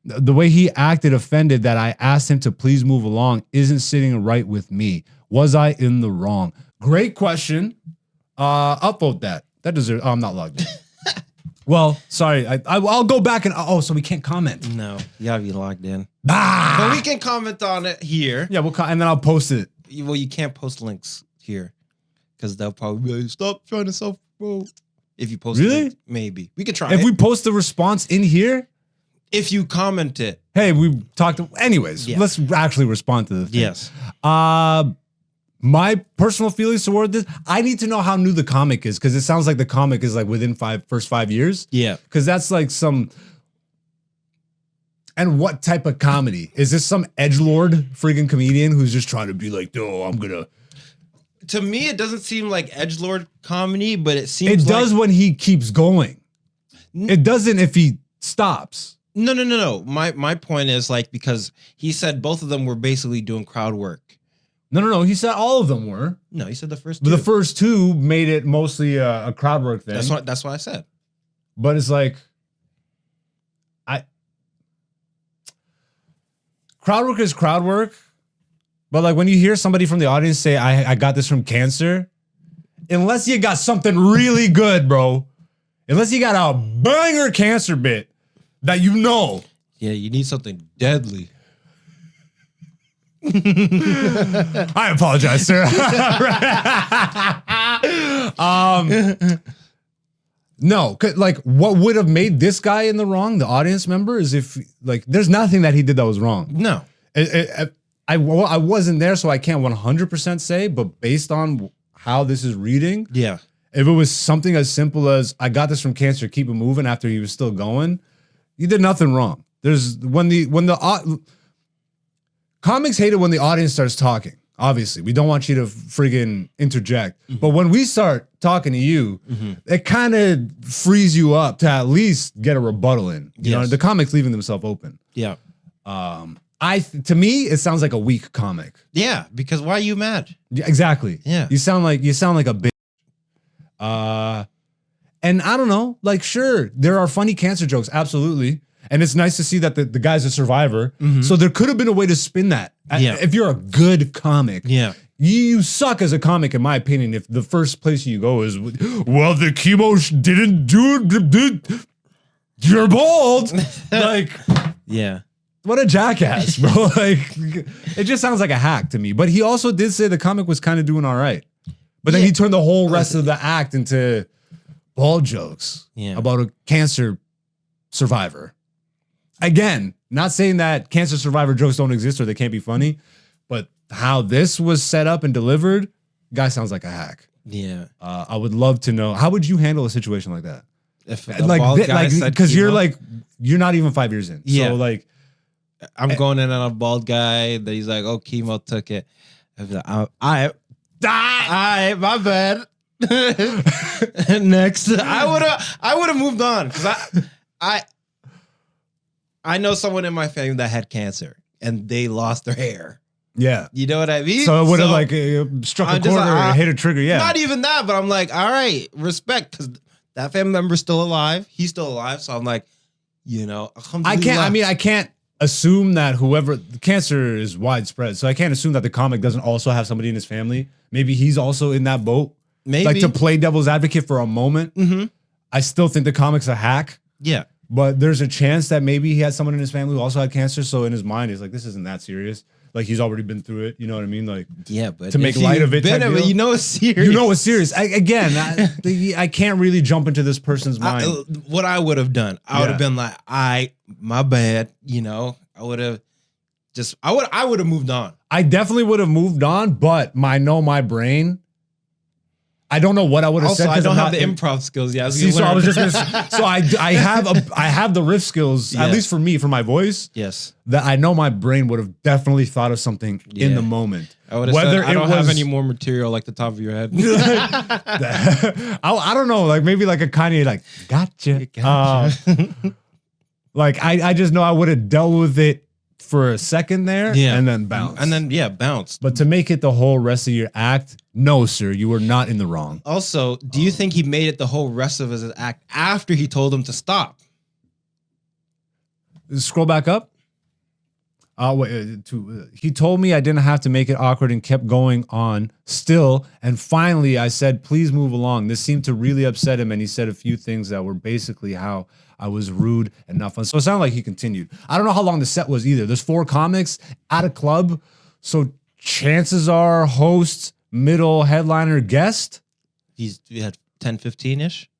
[SPEAKER 1] that I asked him to please move along isn't sitting right with me. Was I in the wrong? Great question. Upvote that. That deserves. Oh, I'm not logged in. Well, sorry. I'll go back and so we can't comment.
[SPEAKER 2] No, you gotta be logged in.
[SPEAKER 1] Ah!
[SPEAKER 2] But we can comment on it here.
[SPEAKER 1] Yeah, and then I'll post it.
[SPEAKER 2] Well, you can't post links here because they'll probably be like, stop trying to self-promote. If you post
[SPEAKER 1] really?
[SPEAKER 2] links, maybe we could try.
[SPEAKER 1] If we post the response in here,
[SPEAKER 2] if you comment it,
[SPEAKER 1] hey, we talked. Anyways,
[SPEAKER 2] yeah.
[SPEAKER 1] Let's actually respond to the thing.
[SPEAKER 2] Yes.
[SPEAKER 1] My personal feelings toward this, I need to know how new the comic is because it sounds like the comic is like within first 5 years.
[SPEAKER 2] Yeah. Because
[SPEAKER 1] that's like some. And what type of comedy? Is this some edgelord freaking comedian who's just trying to be like, no, I'm gonna.
[SPEAKER 2] To me, it doesn't seem like edgelord comedy, but it seems
[SPEAKER 1] it does when he keeps going. It doesn't if he stops.
[SPEAKER 2] No. My point is like, because he said both of them were basically doing crowd work.
[SPEAKER 1] No. He said all of them were.
[SPEAKER 2] No, he said the first two.
[SPEAKER 1] But the first 2 made it mostly a crowd work thing.
[SPEAKER 2] That's what I said.
[SPEAKER 1] But it's like, crowd work is crowd work. But like when you hear somebody from the audience say, I got this from cancer, unless you got something really good, bro. Unless you got a banger cancer bit that you know.
[SPEAKER 2] Yeah, you need something deadly.
[SPEAKER 1] I apologize, sir. No, like what would have made this guy in the wrong, the audience member, is if like there's nothing that he did that was wrong.
[SPEAKER 2] No.
[SPEAKER 1] I wasn't there, so I can't 100% say, but based on how this is reading,
[SPEAKER 2] Yeah.
[SPEAKER 1] if it was something as simple as I got this from cancer, keep it moving after he was still going, you did nothing wrong. There's comics hate it when the audience starts talking. Obviously, we don't want you to friggin' interject. But when we start talking to you, it kind of frees you up to at least get a rebuttal in. You know, the comic's leaving themselves open.
[SPEAKER 2] Yeah.
[SPEAKER 1] To me, it sounds like a weak comic.
[SPEAKER 2] Yeah, because why are you mad?
[SPEAKER 1] Yeah, exactly.
[SPEAKER 2] Yeah.
[SPEAKER 1] You sound like a bitch. And I don't know, like, sure, there are funny cancer jokes, absolutely. And it's nice to see that the guy's a survivor. So there could have been a way to spin that.
[SPEAKER 2] Yeah.
[SPEAKER 1] If you're a good comic,
[SPEAKER 2] Yeah.
[SPEAKER 1] you suck as a comic, in my opinion, if the first place you go is, well, the chemo didn't do you're bald. Like,
[SPEAKER 2] Yeah.
[SPEAKER 1] what a jackass, bro. Like, it just sounds like a hack to me. But he also did say the comic was kind of doing all right. But then he turned the whole rest of the act into bald jokes about a cancer survivor. Again, not saying that cancer survivor jokes don't exist or they can't be funny, but how this was set up and delivered, guy sounds like a hack.
[SPEAKER 2] Yeah.
[SPEAKER 1] I would love to know, how would you handle a situation like that?
[SPEAKER 2] If a bald guy said
[SPEAKER 1] because you're
[SPEAKER 2] chemo,
[SPEAKER 1] like, you're not even 5 years in.
[SPEAKER 2] Yeah.
[SPEAKER 1] So like,
[SPEAKER 2] I'm going in on a bald guy that he's like, oh, chemo took it. I'd be like, all right, my bad. Next, I would have moved on because I know someone in my family that had cancer and they lost their hair.
[SPEAKER 1] yeah.
[SPEAKER 2] You know what I mean?
[SPEAKER 1] So it would have like struck
[SPEAKER 2] I'm
[SPEAKER 1] a
[SPEAKER 2] just
[SPEAKER 1] chord
[SPEAKER 2] like,
[SPEAKER 1] or hit a trigger. Yeah.
[SPEAKER 2] Not even that, but I'm like, all right, respect, because that family member's still alive. He's still alive. So I'm like, you know,
[SPEAKER 1] I can't assume that whoever cancer is widespread. So I can't assume that the comic doesn't also have somebody in his family. Maybe he's also in that boat.
[SPEAKER 2] Maybe.
[SPEAKER 1] Like, to play devil's advocate for a moment. I still think the comic's a hack.
[SPEAKER 2] Yeah.
[SPEAKER 1] But there's a chance that maybe he had someone in his family who also had cancer. So in his mind, he's like, this isn't that serious. Like, he's already been through it. You know what I mean? Like,
[SPEAKER 2] Yeah, but
[SPEAKER 1] to make
[SPEAKER 2] if
[SPEAKER 1] light
[SPEAKER 2] you've
[SPEAKER 1] of it
[SPEAKER 2] been
[SPEAKER 1] type
[SPEAKER 2] in it,
[SPEAKER 1] deal.
[SPEAKER 2] you know it's serious.
[SPEAKER 1] you know it's serious. I can't really jump into this person's mind.
[SPEAKER 2] What I would have done, I would have been like, my bad. You know, I would have moved on.
[SPEAKER 1] I definitely would have moved on, but my brain, I don't know what I would have
[SPEAKER 2] Also,
[SPEAKER 1] said.
[SPEAKER 2] I don't have
[SPEAKER 1] not
[SPEAKER 2] the
[SPEAKER 1] in-
[SPEAKER 2] improv skills. Yeah,
[SPEAKER 1] See, so I was just gonna. So I have the riff skills, at
[SPEAKER 2] Yeah.
[SPEAKER 1] least for me, for my voice.
[SPEAKER 2] Yes.
[SPEAKER 1] That I know my brain would have definitely thought of something in
[SPEAKER 2] Yeah.
[SPEAKER 1] the moment.
[SPEAKER 2] I would have said, I don't have any more material like the top of your head.
[SPEAKER 1] I don't know, like maybe like a Kanye, like gotcha. Like I just know I would have dealt with it for a second there,
[SPEAKER 2] Yeah.
[SPEAKER 1] and then bounce.
[SPEAKER 2] And then, bounce.
[SPEAKER 1] But to make it the whole rest of your act, no, sir, you were not in the wrong.
[SPEAKER 2] Also, do you think he made it the whole rest of his act after he told him to stop?
[SPEAKER 1] Scroll back up. He told me I didn't have to make it awkward and kept going on still. And finally, I said, please move along. This seemed to really upset him. And he said a few things that were basically how I was rude and not fun. So it sounded like he continued. I don't know how long the set was either. There's 4 comics at a club. So chances are host, middle, headliner, guest.
[SPEAKER 2] He had 10, 15-ish?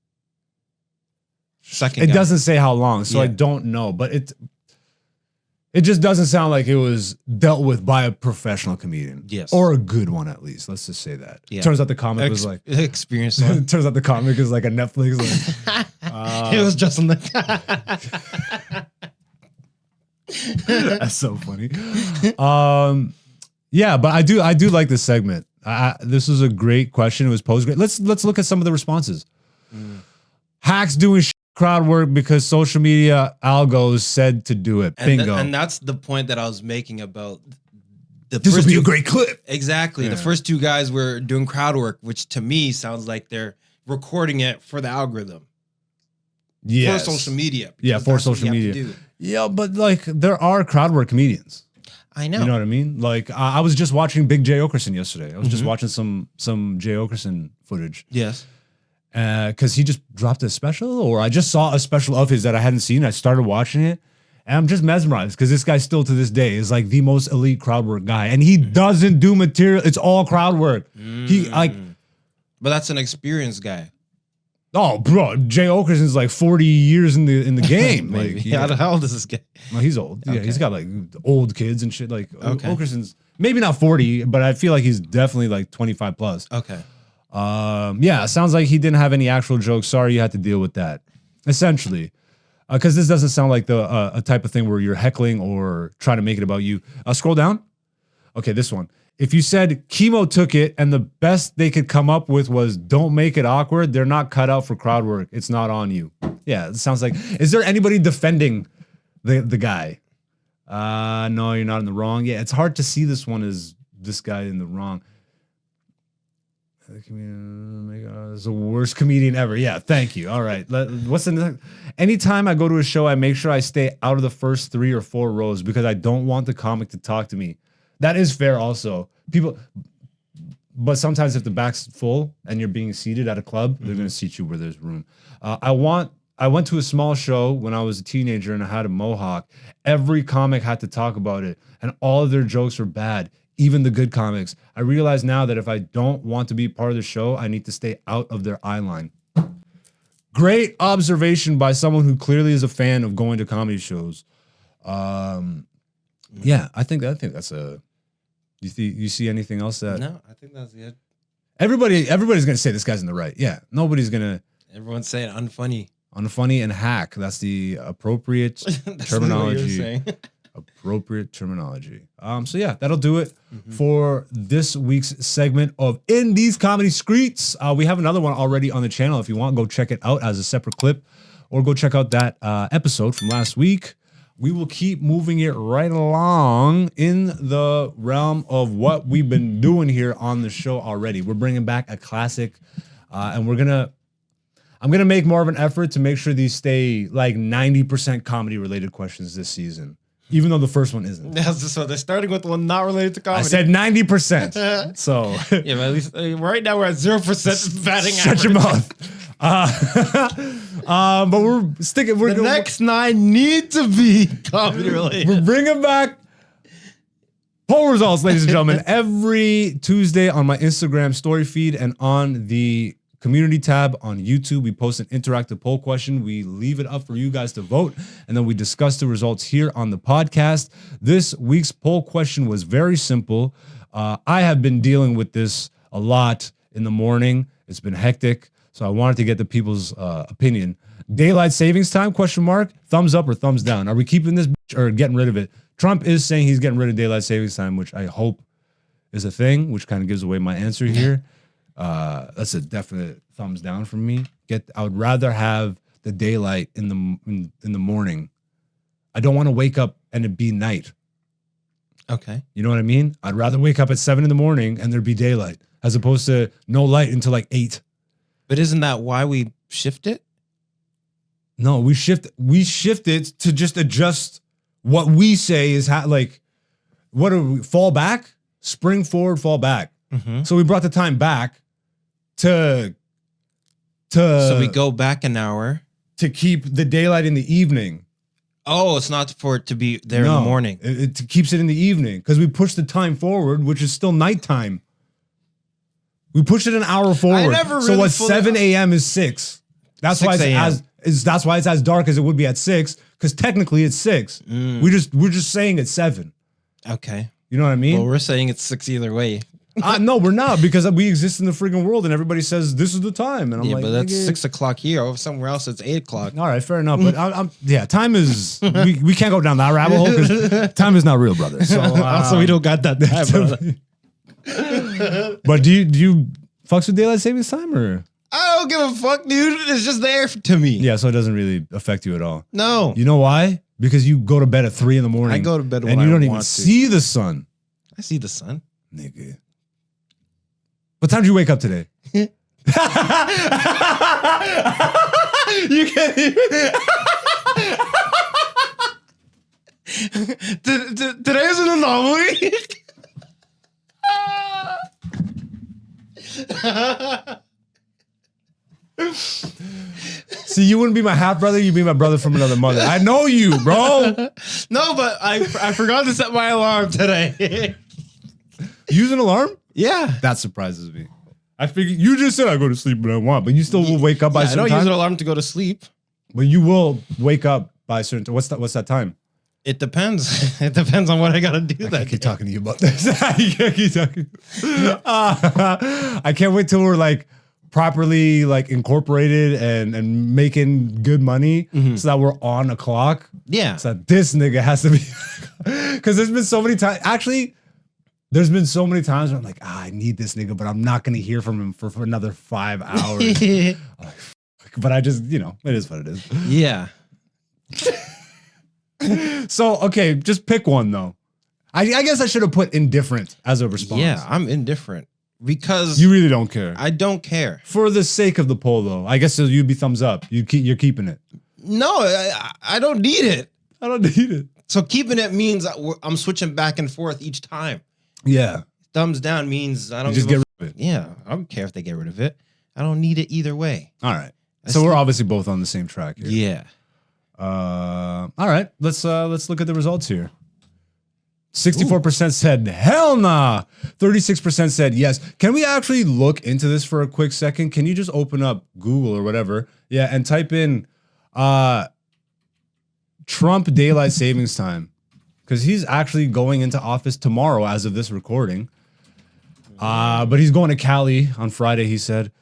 [SPEAKER 1] It doesn't say how long, so I don't know. But it just doesn't sound like it was dealt with by a professional comedian.
[SPEAKER 2] Yes.
[SPEAKER 1] Or a good one, at least. Let's just say that.
[SPEAKER 2] Yeah.
[SPEAKER 1] Turns out the comic was like...
[SPEAKER 2] Experience one.
[SPEAKER 1] Turns out the comic is like a Netflix. Like,
[SPEAKER 2] It was just on the...
[SPEAKER 1] that's so funny. Yeah, but I do like this segment. This was a great question. It was posed great. Let's look at some of the responses. Hacks doing crowd work because social media algos said to do it. Bingo.
[SPEAKER 2] And that's the point that I was making about the
[SPEAKER 1] This would
[SPEAKER 2] first
[SPEAKER 1] be
[SPEAKER 2] two,
[SPEAKER 1] a great clip.
[SPEAKER 2] Exactly.
[SPEAKER 1] Yeah.
[SPEAKER 2] The first 2 guys were doing crowd work, which to me sounds like they're recording it for the algorithm.
[SPEAKER 1] Yes.
[SPEAKER 2] For social media.
[SPEAKER 1] Yeah,
[SPEAKER 2] because
[SPEAKER 1] for
[SPEAKER 2] that's what
[SPEAKER 1] social
[SPEAKER 2] you have to
[SPEAKER 1] media.
[SPEAKER 2] do.
[SPEAKER 1] Yeah, but like there are crowd work comedians.
[SPEAKER 2] I know.
[SPEAKER 1] You know what I mean? Like I was just watching Big Jay Okerson yesterday. I was just watching some Jay Okerson footage.
[SPEAKER 2] Yes.
[SPEAKER 1] Because he just dropped a special, or I just saw a special of his that I hadn't seen. I started watching it, And I'm just mesmerized because this guy still to this day is like the most elite crowd work guy. And he doesn't do material. It's all crowd work. He like,
[SPEAKER 2] but that's an experienced guy.
[SPEAKER 1] oh, bro, Jay Okerson's like 40 years in the game.
[SPEAKER 2] Maybe.
[SPEAKER 1] Like, yeah.
[SPEAKER 2] How old is this guy?
[SPEAKER 1] Well, he's old. Yeah,
[SPEAKER 2] Okay.
[SPEAKER 1] he's got like old kids and shit. Like
[SPEAKER 2] Okay.
[SPEAKER 1] Okerson's maybe not 40, but I feel like he's definitely like 25 plus.
[SPEAKER 2] Okay.
[SPEAKER 1] Yeah, sounds like he didn't have any actual jokes. Sorry you had to deal with that. Essentially. Because this doesn't sound like the a type of thing where you're heckling or trying to make it about you. Scroll down. Okay, this one. If you said chemo took it and the best they could come up with was don't make it awkward, they're not cut out for crowd work. It's not on you. Yeah, it sounds like. Is there anybody defending the guy? No, you're not in the wrong. Yeah, it's hard to see this one as this guy in the wrong. It's the worst comedian ever. Yeah, thank you. All right. What's the next? Anytime I go to a show, I make sure I stay out of the first 3 or 4 rows because I don't want the comic to talk to me. That is fair also. But sometimes if the back's full and you're being seated at a club, they're going to seat you where there's room. I went to a small show when I was a teenager and I had a mohawk. Every comic had to talk about it and all of their jokes were bad. Even the good comics. I realize now that if I don't want to be part of the show, I need to stay out of their eye line. Great observation by someone who clearly is a fan of going to comedy shows. Yeah, I think that's a. You see anything else that?
[SPEAKER 2] No, I think that's it.
[SPEAKER 1] Everybody's gonna say this guy's in the right. Yeah, nobody's gonna.
[SPEAKER 2] Everyone's saying unfunny.
[SPEAKER 1] Unfunny and hack. That's the appropriate
[SPEAKER 2] That's
[SPEAKER 1] terminology.
[SPEAKER 2] what you're saying.
[SPEAKER 1] Appropriate terminology. So yeah, that'll do it for this week's segment of Indies Comedy Skreets. We have another one already on the channel. If you want, go check it out as a separate clip, or go check out that episode from last week. We will keep moving it right along in the realm of what we've been doing here on the show already. We're bringing back a classic, and I'm gonna make more of an effort to make sure these stay like 90% comedy related questions this season. Even though the first one isn't.
[SPEAKER 2] So they're starting with one not related to comedy.
[SPEAKER 1] I said 90%. So
[SPEAKER 2] yeah, but at least right now we're at 0% batting
[SPEAKER 1] shut your mouth. But we're sticking.
[SPEAKER 2] The next 9 need to be comedy related.
[SPEAKER 1] We're bringing back poll results, ladies and gentlemen, every Tuesday on my Instagram story feed and on the community tab on YouTube. We post an interactive poll question. We leave it up for you guys to vote, and then we discuss the results here on the podcast. This week's poll question was very simple. I have been dealing with this a lot in the morning. It's been hectic, so I wanted to get the people's opinion. Daylight savings time, question mark, thumbs up or thumbs down? Are we keeping this bitch or getting rid of it? Trump is saying he's getting rid of daylight savings time, which I hope is a thing, which kind of gives away my answer here. That's a definite thumbs down from me. I would rather have the daylight in the morning. I don't want to wake up and it be night.
[SPEAKER 2] Okay.
[SPEAKER 1] You know what I mean? I'd rather wake up at 7 in the morning and there be daylight as opposed to no light until like 8.
[SPEAKER 2] But isn't that why we shift it?
[SPEAKER 1] No, we shift it to just adjust what we say is what do we fall back? Spring forward, fall back. So we brought the time back to
[SPEAKER 2] so we go back an hour
[SPEAKER 1] to keep the daylight in the evening.
[SPEAKER 2] Oh, it's not for it to be there in the morning.
[SPEAKER 1] It keeps it in the evening because we pushed the time forward, which is still nighttime. We pushed it an hour forward. So what? 7 a.m. is 6. That's
[SPEAKER 2] 6
[SPEAKER 1] why that's why it's as dark as it would be at 6. Because technically it's 6. We're just saying it's 7.
[SPEAKER 2] Okay.
[SPEAKER 1] You know what I mean?
[SPEAKER 2] Well, we're saying it's 6 either way.
[SPEAKER 1] No, we're not, because we exist in the freaking world and everybody says this is the time. And I'm like,
[SPEAKER 2] but that's 6 o'clock here. Or somewhere else, it's 8 o'clock.
[SPEAKER 1] All right, fair enough. But time is, we can't go down that rabbit hole because time is not real, brother. So
[SPEAKER 2] also, we don't got that time, brother.
[SPEAKER 1] But do you fucks with daylight savings time or?
[SPEAKER 2] I don't give a fuck, dude. It's just there to me.
[SPEAKER 1] Yeah, so it doesn't really affect you at all.
[SPEAKER 2] No.
[SPEAKER 1] You know why? Because you go to bed at 3 in the morning.
[SPEAKER 2] I go to bed when
[SPEAKER 1] and you
[SPEAKER 2] I
[SPEAKER 1] don't even
[SPEAKER 2] want to.
[SPEAKER 1] see the sun.
[SPEAKER 2] I see the sun.
[SPEAKER 1] Nigga. What time did you wake up today? You can't even.
[SPEAKER 2] Today is an anomaly.
[SPEAKER 1] See, you wouldn't be my half brother. You'd be my brother from another mother. I know you, bro.
[SPEAKER 2] No, but I forgot to set my alarm today.
[SPEAKER 1] Use an alarm?
[SPEAKER 2] Yeah.
[SPEAKER 1] That surprises me. I figured you just said I go to sleep when I want, but you still will wake up by a
[SPEAKER 2] I
[SPEAKER 1] certain
[SPEAKER 2] don't
[SPEAKER 1] time.
[SPEAKER 2] use an alarm to go to sleep.
[SPEAKER 1] But you will wake up by a certain time. What's that time?
[SPEAKER 2] It depends. It depends on what I gotta do
[SPEAKER 1] I
[SPEAKER 2] that
[SPEAKER 1] can't keep
[SPEAKER 2] day.
[SPEAKER 1] talking to you about this. I can't keep talking. I can't wait till we're like properly like incorporated and making good money so that we're on a clock.
[SPEAKER 2] Yeah.
[SPEAKER 1] So that this nigga has to be because there's been so many times. Actually, there's been so many times where I'm like, I need this nigga, but I'm not gonna hear from him for another 5 hours. But I just, it is what it is.
[SPEAKER 2] Yeah.
[SPEAKER 1] So, okay, just pick one though. I guess I should have put indifferent as a response.
[SPEAKER 2] Yeah, I'm indifferent because
[SPEAKER 1] You really don't care.
[SPEAKER 2] I don't care.
[SPEAKER 1] For the sake of the poll though, I guess you'd be thumbs up. You're keeping it.
[SPEAKER 2] No, I don't need it.
[SPEAKER 1] I don't need it.
[SPEAKER 2] So keeping it means I'm switching back and forth each time.
[SPEAKER 1] Yeah.
[SPEAKER 2] Thumbs down means I don't
[SPEAKER 1] You just
[SPEAKER 2] give
[SPEAKER 1] get
[SPEAKER 2] a
[SPEAKER 1] rid of it.
[SPEAKER 2] Yeah, I don't care if they get rid of it. I don't need it either way.
[SPEAKER 1] All right. So we're obviously both on the same track here.
[SPEAKER 2] Yeah.
[SPEAKER 1] All right. Let's look at the results here. 64% said hell nah. 36% said yes. Can we actually look into this for a quick second? Can you just open up Google or whatever? Yeah, and type in Trump daylight savings time. Because he's actually going into office tomorrow as of this recording. But he's going to Cali on Friday, he said.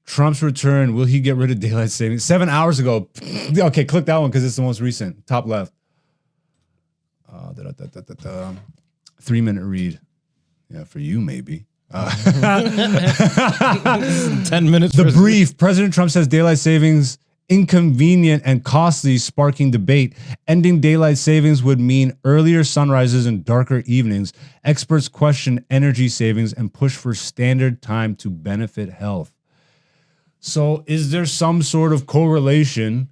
[SPEAKER 1] Trump's return, will he get rid of daylight savings? 7 hours ago. Okay, click that one because it's the most recent. Top left. 3-minute read. Yeah, for you maybe.
[SPEAKER 2] 10 minutes.
[SPEAKER 1] The brief. President Trump says daylight savings inconvenient and costly, sparking debate. Ending daylight savings would mean earlier sunrises and darker evenings. Experts question energy savings and push for standard time to benefit health. So is there some sort of correlation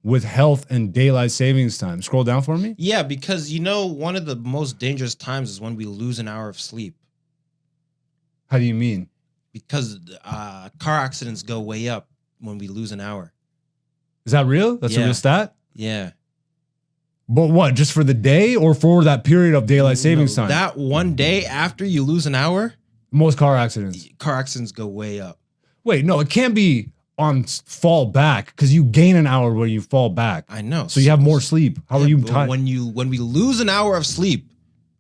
[SPEAKER 1] with health and daylight savings time? Scroll down for me.
[SPEAKER 2] Yeah, because one of the most dangerous times is when we lose an hour of sleep.
[SPEAKER 1] How do you mean?
[SPEAKER 2] Because car accidents go way up when we lose an hour.
[SPEAKER 1] Is that real? That's a
[SPEAKER 2] Yeah.
[SPEAKER 1] real stat?
[SPEAKER 2] Yeah.
[SPEAKER 1] But what, just for the day or for that period of daylight savings time?
[SPEAKER 2] That one day after you lose an hour,
[SPEAKER 1] Most car accidents.
[SPEAKER 2] car accidents go way up.
[SPEAKER 1] Wait, no, it can't be on fall back because you gain an hour where you fall back.
[SPEAKER 2] I know.
[SPEAKER 1] So you have more sleep. How are you
[SPEAKER 2] but
[SPEAKER 1] tired?
[SPEAKER 2] when we lose an hour of sleep,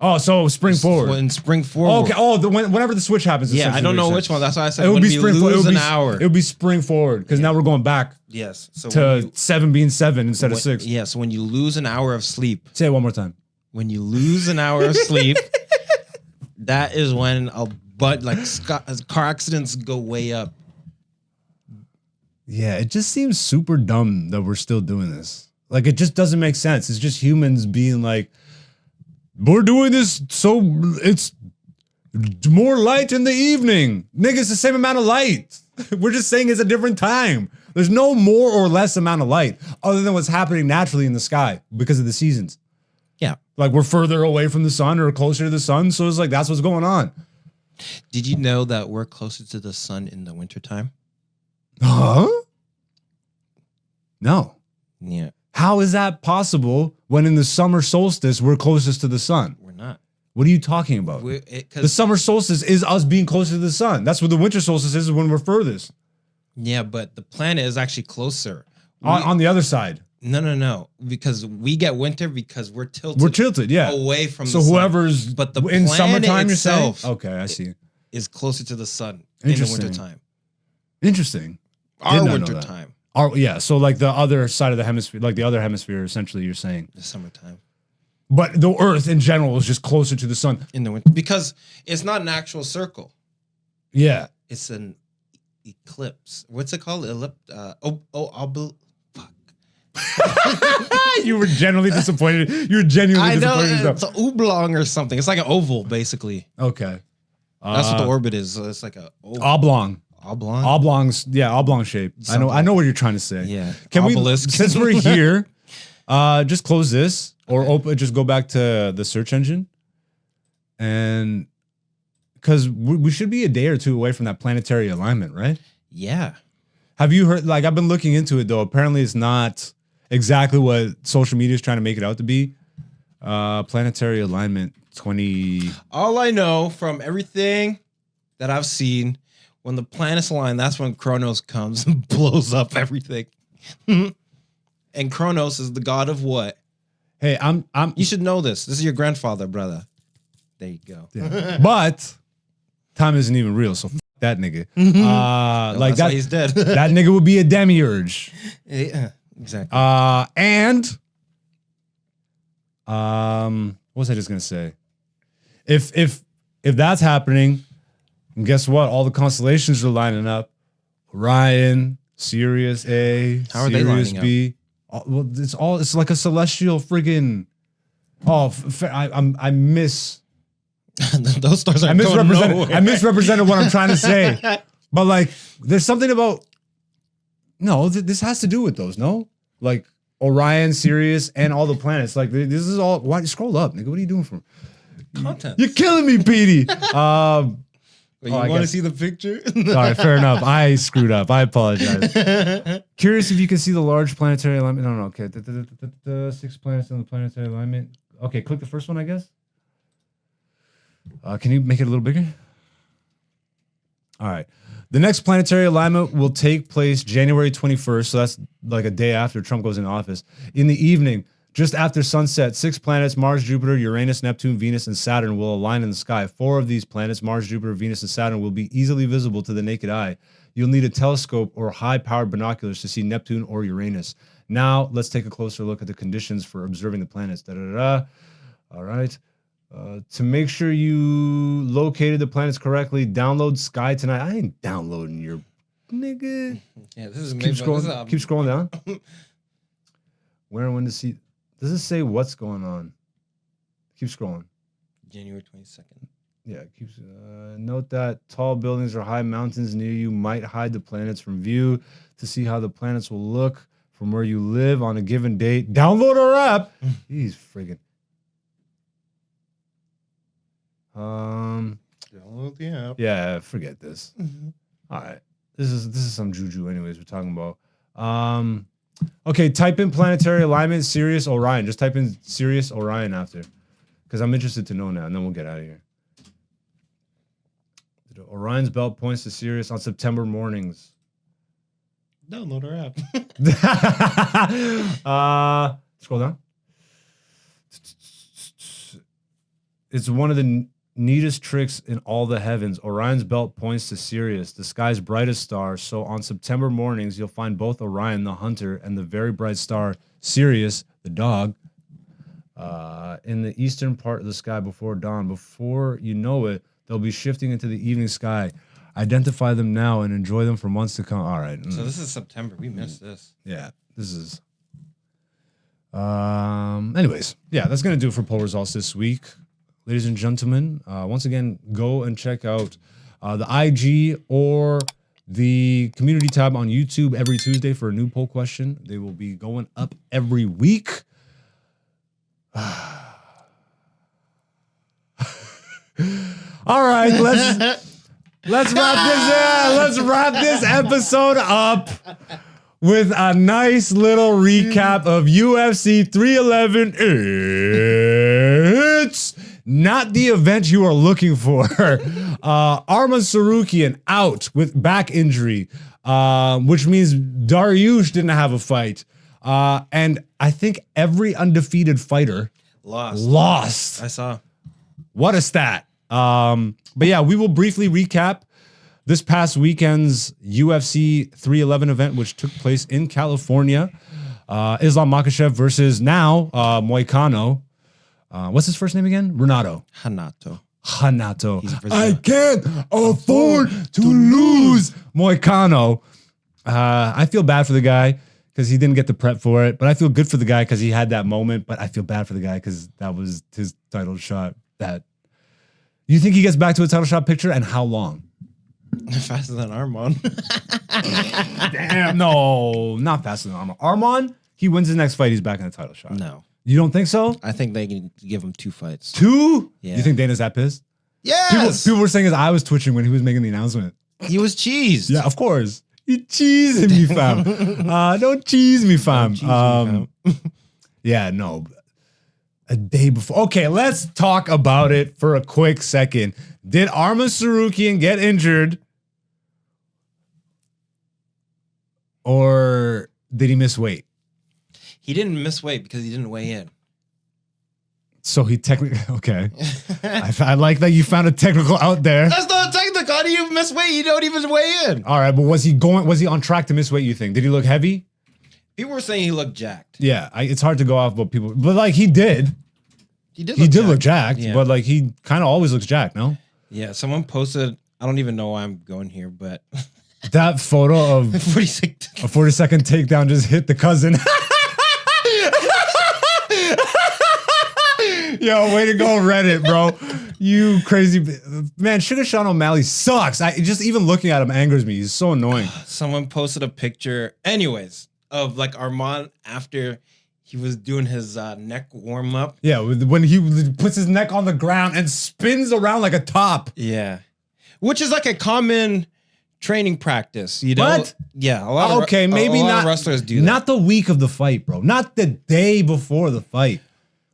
[SPEAKER 1] Oh, so spring forward.
[SPEAKER 2] when spring forward.
[SPEAKER 1] Okay. Oh, whenever the switch happens.
[SPEAKER 2] Yeah, I
[SPEAKER 1] essentially
[SPEAKER 2] don't know
[SPEAKER 1] what you
[SPEAKER 2] which
[SPEAKER 1] said.
[SPEAKER 2] one. That's why I said
[SPEAKER 1] It would
[SPEAKER 2] when
[SPEAKER 1] be
[SPEAKER 2] we
[SPEAKER 1] spring
[SPEAKER 2] lose
[SPEAKER 1] forward.
[SPEAKER 2] an hour.
[SPEAKER 1] It would be spring forward because now we're going back
[SPEAKER 2] Yes. So
[SPEAKER 1] to 7 being 7 instead of 6.
[SPEAKER 2] Yeah, so when you lose an hour of sleep,
[SPEAKER 1] Say it one more time.
[SPEAKER 2] when you lose an hour of sleep, that is when car accidents go way up.
[SPEAKER 1] Yeah, it just seems super dumb that we're still doing this. Like, it just doesn't make sense. It's just humans being like, we're doing this so it's more light in the evening. Nigga, it's the same amount of light. We're just saying it's a different time. There's no more or less amount of light other than what's happening naturally in the sky because of the seasons.
[SPEAKER 2] Yeah.
[SPEAKER 1] Like, we're further away from the sun or closer to the sun. So it's like, that's what's going on.
[SPEAKER 2] Did you know that we're closer to the sun in the wintertime?
[SPEAKER 1] Huh? No.
[SPEAKER 2] Yeah,
[SPEAKER 1] How is that possible when in the summer solstice we're closest to the sun?
[SPEAKER 2] we're not.
[SPEAKER 1] What are you talking about? The summer solstice is us being closer to the sun. That's what the winter solstice is when we're furthest.
[SPEAKER 2] Yeah, but the planet is actually closer.
[SPEAKER 1] On the other side.
[SPEAKER 2] No. Because we get winter because we're tilted.
[SPEAKER 1] We're tilted, yeah.
[SPEAKER 2] Away from
[SPEAKER 1] So
[SPEAKER 2] the sun.
[SPEAKER 1] whoever's
[SPEAKER 2] But the
[SPEAKER 1] in
[SPEAKER 2] planet
[SPEAKER 1] summertime,
[SPEAKER 2] itself
[SPEAKER 1] you're saying? Okay, I see.
[SPEAKER 2] is closer to the sun in the
[SPEAKER 1] Interesting.
[SPEAKER 2] wintertime.
[SPEAKER 1] Interesting.
[SPEAKER 2] Our
[SPEAKER 1] Did not know
[SPEAKER 2] wintertime.
[SPEAKER 1] Yeah, so like the other side of the hemisphere, like the other hemisphere, essentially, you're saying.
[SPEAKER 2] The summertime.
[SPEAKER 1] But the Earth in general is just closer to the sun.
[SPEAKER 2] In the winter. Because it's not an actual circle.
[SPEAKER 1] Yeah.
[SPEAKER 2] It's an eclipse. What's it called? Fuck.
[SPEAKER 1] You were genuinely disappointed. You were genuinely
[SPEAKER 2] I know.
[SPEAKER 1] disappointed in
[SPEAKER 2] It's
[SPEAKER 1] yourself.
[SPEAKER 2] an oblong or something. It's like an oval, basically.
[SPEAKER 1] Okay.
[SPEAKER 2] That's what the orbit is. So it's like a
[SPEAKER 1] Oblong.
[SPEAKER 2] oblong.
[SPEAKER 1] Oblongs, yeah, oblong shape. I know what you're trying to say.
[SPEAKER 2] Yeah.
[SPEAKER 1] Can
[SPEAKER 2] Obelisk.
[SPEAKER 1] we, since we're here, just close this or just go back to the search engine, and because we should be a day or two away from that planetary alignment, right?
[SPEAKER 2] Yeah.
[SPEAKER 1] Have you heard? Like, I've been looking into it though. Apparently, it's not exactly what social media is trying to make it out to be. Planetary alignment 20.
[SPEAKER 2] All I know from everything that I've seen, when the planets align, that's when Kronos comes and blows up everything. And Kronos is the god of what?
[SPEAKER 1] Hey, I'm.
[SPEAKER 2] You should know this. This is your grandfather, brother. There you go.
[SPEAKER 1] Yeah. But time isn't even real, so f that nigga. Like
[SPEAKER 2] that's
[SPEAKER 1] that,
[SPEAKER 2] why he's dead.
[SPEAKER 1] that nigga would be a demiurge.
[SPEAKER 2] Yeah, exactly.
[SPEAKER 1] And what was I just gonna say? If that's happening, and guess what? All the constellations are lining up. Orion, Sirius A,
[SPEAKER 2] How are they
[SPEAKER 1] Sirius
[SPEAKER 2] lining
[SPEAKER 1] B. Well, it's like a celestial friggin'. Oh, I miss.
[SPEAKER 2] Those stars are
[SPEAKER 1] I misrepresented what I'm trying to say. But like, there's something about. No, this has to do with those. No, like Orion, Sirius, and all the planets. Like this is all. Why scroll up, nigga? What are you doing for?
[SPEAKER 2] Content.
[SPEAKER 1] You're killing me, Petey.
[SPEAKER 2] Wait, you want to see the picture?
[SPEAKER 1] All right, fair enough. I screwed up. I apologize. Curious if you can see the large planetary alignment. No, okay. The 6 planets in the planetary alignment. Okay, click the first one, I guess. Can you make it a little bigger? All right. The next planetary alignment will take place January 21st. So that's like a day after Trump goes into office. In the evening, just after sunset, 6 planets, Mars, Jupiter, Uranus, Neptune, Venus, and Saturn will align in the sky. 4 of these planets, Mars, Jupiter, Venus, and Saturn, will be easily visible to the naked eye. You'll need a telescope or high-powered binoculars to see Neptune or Uranus. Now, let's take a closer look at the conditions for observing the planets. All right. To make sure you located the planets correctly, download Sky Tonight. I ain't downloading your nigga.
[SPEAKER 2] Yeah, this is
[SPEAKER 1] Keep scrolling down. Where and when to see. Does it say what's going on? Keep scrolling.
[SPEAKER 2] January 22nd.
[SPEAKER 1] Yeah, keeps. Note that tall buildings or high mountains near you might hide the planets from view. To see how the planets will look from where you live on a given date, download our app. He's friggin'.
[SPEAKER 2] Download the app.
[SPEAKER 1] Yeah, forget this. All right, this is some juju. Anyways, we're talking about. Okay, type in planetary alignment, Sirius, Orion. Just type in Sirius, Orion after, because I'm interested to know now, and then we'll get out of here. Orion's belt points to Sirius on September mornings.
[SPEAKER 2] Download our app.
[SPEAKER 1] Scroll down. It's one of the neatest tricks in all the heavens. Orion's belt points to Sirius, the sky's brightest star. So on September mornings, you'll find both Orion, the hunter, and the very bright star, Sirius, the dog, in the eastern part of the sky before dawn. Before you know it, they'll be shifting into the evening sky. Identify them now and enjoy them for months to come. All right.
[SPEAKER 2] So this is September. We missed this.
[SPEAKER 1] Yeah, this is. Anyways, yeah, that's gonna do it for poll results this week. Ladies and gentlemen, once again, go and check out the IG or the community tab on YouTube every Tuesday for a new poll question. They will be going up every week. All right, let's wrap this episode up with a nice little recap of UFC 311. It's not the event you are looking for. Arman Sarukian out with back injury, which means Dariush didn't have a fight. And I think every undefeated fighter lost.
[SPEAKER 2] I saw.
[SPEAKER 1] What a stat. But yeah, we will briefly recap this past weekend's UFC 311 event, which took place in California. Islam Makhachev versus now Moicano. What's his first name again? Renato.
[SPEAKER 2] Hanato.
[SPEAKER 1] I can't afford to lose Moicano. I feel bad for the guy because he didn't get the prep for it, but I feel good for the guy because he had that moment. But I feel bad for the guy because that was his title shot. That you think he gets back to a title shot picture, and how long?
[SPEAKER 2] Faster than Arman.
[SPEAKER 1] Damn, no, not faster than Arman. Arman, he wins his next fight, he's back in the title shot.
[SPEAKER 2] No.
[SPEAKER 1] You don't think so?
[SPEAKER 2] I think they can give him 2 fights.
[SPEAKER 1] 2?
[SPEAKER 2] Yeah.
[SPEAKER 1] You think Dana's that pissed?
[SPEAKER 2] Yes.
[SPEAKER 1] People were saying his eye was twitching when he was making the announcement.
[SPEAKER 2] He was cheesed.
[SPEAKER 1] Yeah, of course. You cheesing me, fam. Don't cheese me, fam. Yeah, no. A day before. Okay, let's talk about it for a quick second. Did Arman Sarukian get injured? Or did he miss weight?
[SPEAKER 2] He didn't miss weight because he didn't weigh in.
[SPEAKER 1] So he technically, okay. I like that you found a technical out there.
[SPEAKER 2] That's not technical. How do you miss weight? You don't even weigh in.
[SPEAKER 1] All right, but was he on track to miss weight, you think? Did he look heavy?
[SPEAKER 2] People were saying he looked jacked.
[SPEAKER 1] Yeah, it's hard to go off what people, but like he did.
[SPEAKER 2] He did
[SPEAKER 1] look jacked,
[SPEAKER 2] yeah.
[SPEAKER 1] but like he kind of always looks jacked, no?
[SPEAKER 2] Yeah, someone posted, I don't even know why I'm going here, but
[SPEAKER 1] That photo of
[SPEAKER 2] 46.
[SPEAKER 1] a 40-second takedown just hit the cousin. Yo, way to go, Reddit, bro. You crazy man. Sugar Sean O'Malley sucks. Just even looking at him angers me. He's so annoying.
[SPEAKER 2] Someone posted a picture, anyways, of like Arman after he was doing his neck warm up.
[SPEAKER 1] Yeah, when he puts his neck on the ground and spins around like a top.
[SPEAKER 2] Yeah, which is like a common training practice. You know?
[SPEAKER 1] What?
[SPEAKER 2] Yeah, a lot.
[SPEAKER 1] Okay, maybe
[SPEAKER 2] a lot
[SPEAKER 1] not.
[SPEAKER 2] Of wrestlers do that.
[SPEAKER 1] Not the week of the fight, bro. Not the day before the fight.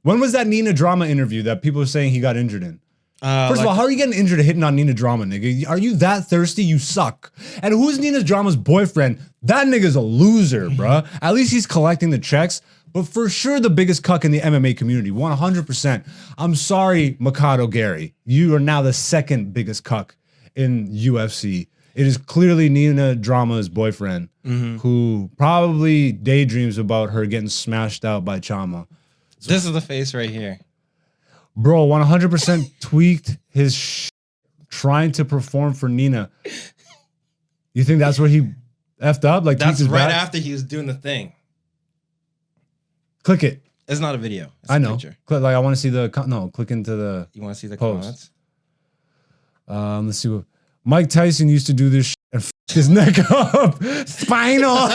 [SPEAKER 1] When was that Nina Drama interview that people were saying he got injured in? First of all, how are you getting injured hitting on Nina Drama, nigga? Are you that thirsty? You suck. And who's Nina Drama's boyfriend? That nigga's a loser, bruh. At least he's collecting the checks. But for sure, the biggest cuck in the MMA community, 100%. I'm sorry, Mikado Gary. You are now the second biggest cuck in UFC. It is clearly Nina Drama's boyfriend, who probably daydreams about her getting smashed out by Chama.
[SPEAKER 2] This is the face right here.
[SPEAKER 1] Bro, 100% tweaked his trying to perform for Nina. You think that's where he effed up? Like
[SPEAKER 2] That's
[SPEAKER 1] tweaked his
[SPEAKER 2] right
[SPEAKER 1] back?
[SPEAKER 2] after he was doing the thing.
[SPEAKER 1] Click it.
[SPEAKER 2] It's not a video. It's
[SPEAKER 1] I
[SPEAKER 2] a
[SPEAKER 1] know.
[SPEAKER 2] picture.
[SPEAKER 1] Click, like I want to see the click into the
[SPEAKER 2] You want to see the
[SPEAKER 1] Post.
[SPEAKER 2] comments?
[SPEAKER 1] let's see what Mike Tyson used to do this and his neck up. Spinal.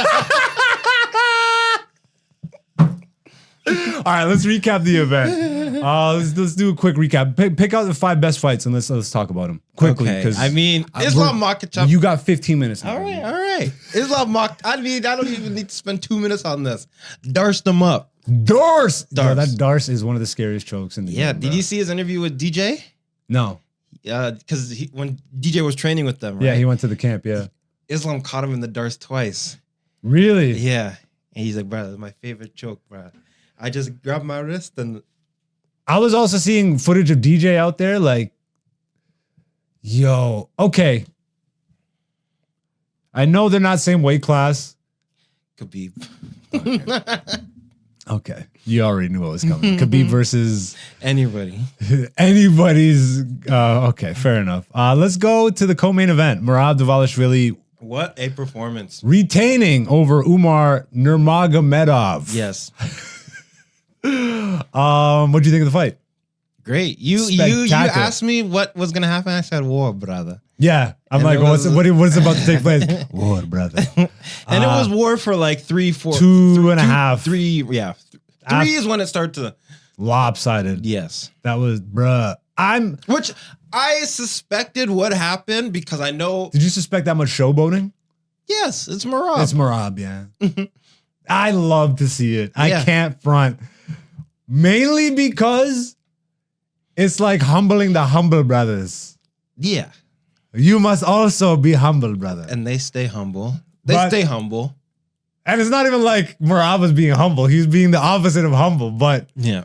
[SPEAKER 1] All right, let's recap the event. Let's do a quick recap. Pick out the 5 best fights and let's talk about them quickly.
[SPEAKER 2] Okay.
[SPEAKER 1] Because
[SPEAKER 2] I mean, Islam Makhachev.
[SPEAKER 1] you got 15 minutes. Now.
[SPEAKER 2] All right. Islam Makhachev. I mean, I don't even need to spend 2 minutes on this. Darsed him up.
[SPEAKER 1] Darce.
[SPEAKER 2] Darce.
[SPEAKER 1] Yo, that Darce is one of the scariest chokes in the
[SPEAKER 2] Yeah.
[SPEAKER 1] game.
[SPEAKER 2] Did you see his interview with DJ?
[SPEAKER 1] No.
[SPEAKER 2] Because when DJ was training with them, right?
[SPEAKER 1] Yeah, he went to the camp. Yeah.
[SPEAKER 2] Islam caught him in the Darce twice.
[SPEAKER 1] Really?
[SPEAKER 2] Yeah. And he's like, bro, that's my favorite choke, bro. I just grabbed my wrist and
[SPEAKER 1] I was also seeing footage of DJ out there. Like, yo, okay. I know they're not same weight class.
[SPEAKER 2] Khabib.
[SPEAKER 1] Okay. You already knew what was coming. Khabib versus
[SPEAKER 2] Anybody.
[SPEAKER 1] anybody's. Okay, fair enough. Let's go to the co-main event. Merab Dvalishvili
[SPEAKER 2] What a performance.
[SPEAKER 1] retaining over Umar Nurmagomedov.
[SPEAKER 2] Yes.
[SPEAKER 1] What do you think of the fight?
[SPEAKER 2] Great. You
[SPEAKER 1] Spectacular.
[SPEAKER 2] asked me what was gonna happen. I said war, brother.
[SPEAKER 1] Yeah, I'm
[SPEAKER 2] And
[SPEAKER 1] like,
[SPEAKER 2] it was-
[SPEAKER 1] what's about to take place? War, brother.
[SPEAKER 2] And it was war for like 3, 4,
[SPEAKER 1] 2 and a half.
[SPEAKER 2] 3. Yeah. 3 is when it started to.
[SPEAKER 1] Lopsided.
[SPEAKER 2] Yes.
[SPEAKER 1] That was, bruh.
[SPEAKER 2] Which I suspected would happen because I know.
[SPEAKER 1] Did you suspect that much showboating?
[SPEAKER 2] Yes, it's Marab.
[SPEAKER 1] It's Merab, yeah. I love to see it. I
[SPEAKER 2] Yeah.
[SPEAKER 1] can't front. Mainly because it's like humbling the humble brothers.
[SPEAKER 2] Yeah.
[SPEAKER 1] You must also be humble, brother.
[SPEAKER 2] And they stay humble.
[SPEAKER 1] But-
[SPEAKER 2] Stay humble.
[SPEAKER 1] And it's not even like Merab was being humble. He's being the opposite of humble, but
[SPEAKER 2] Yeah.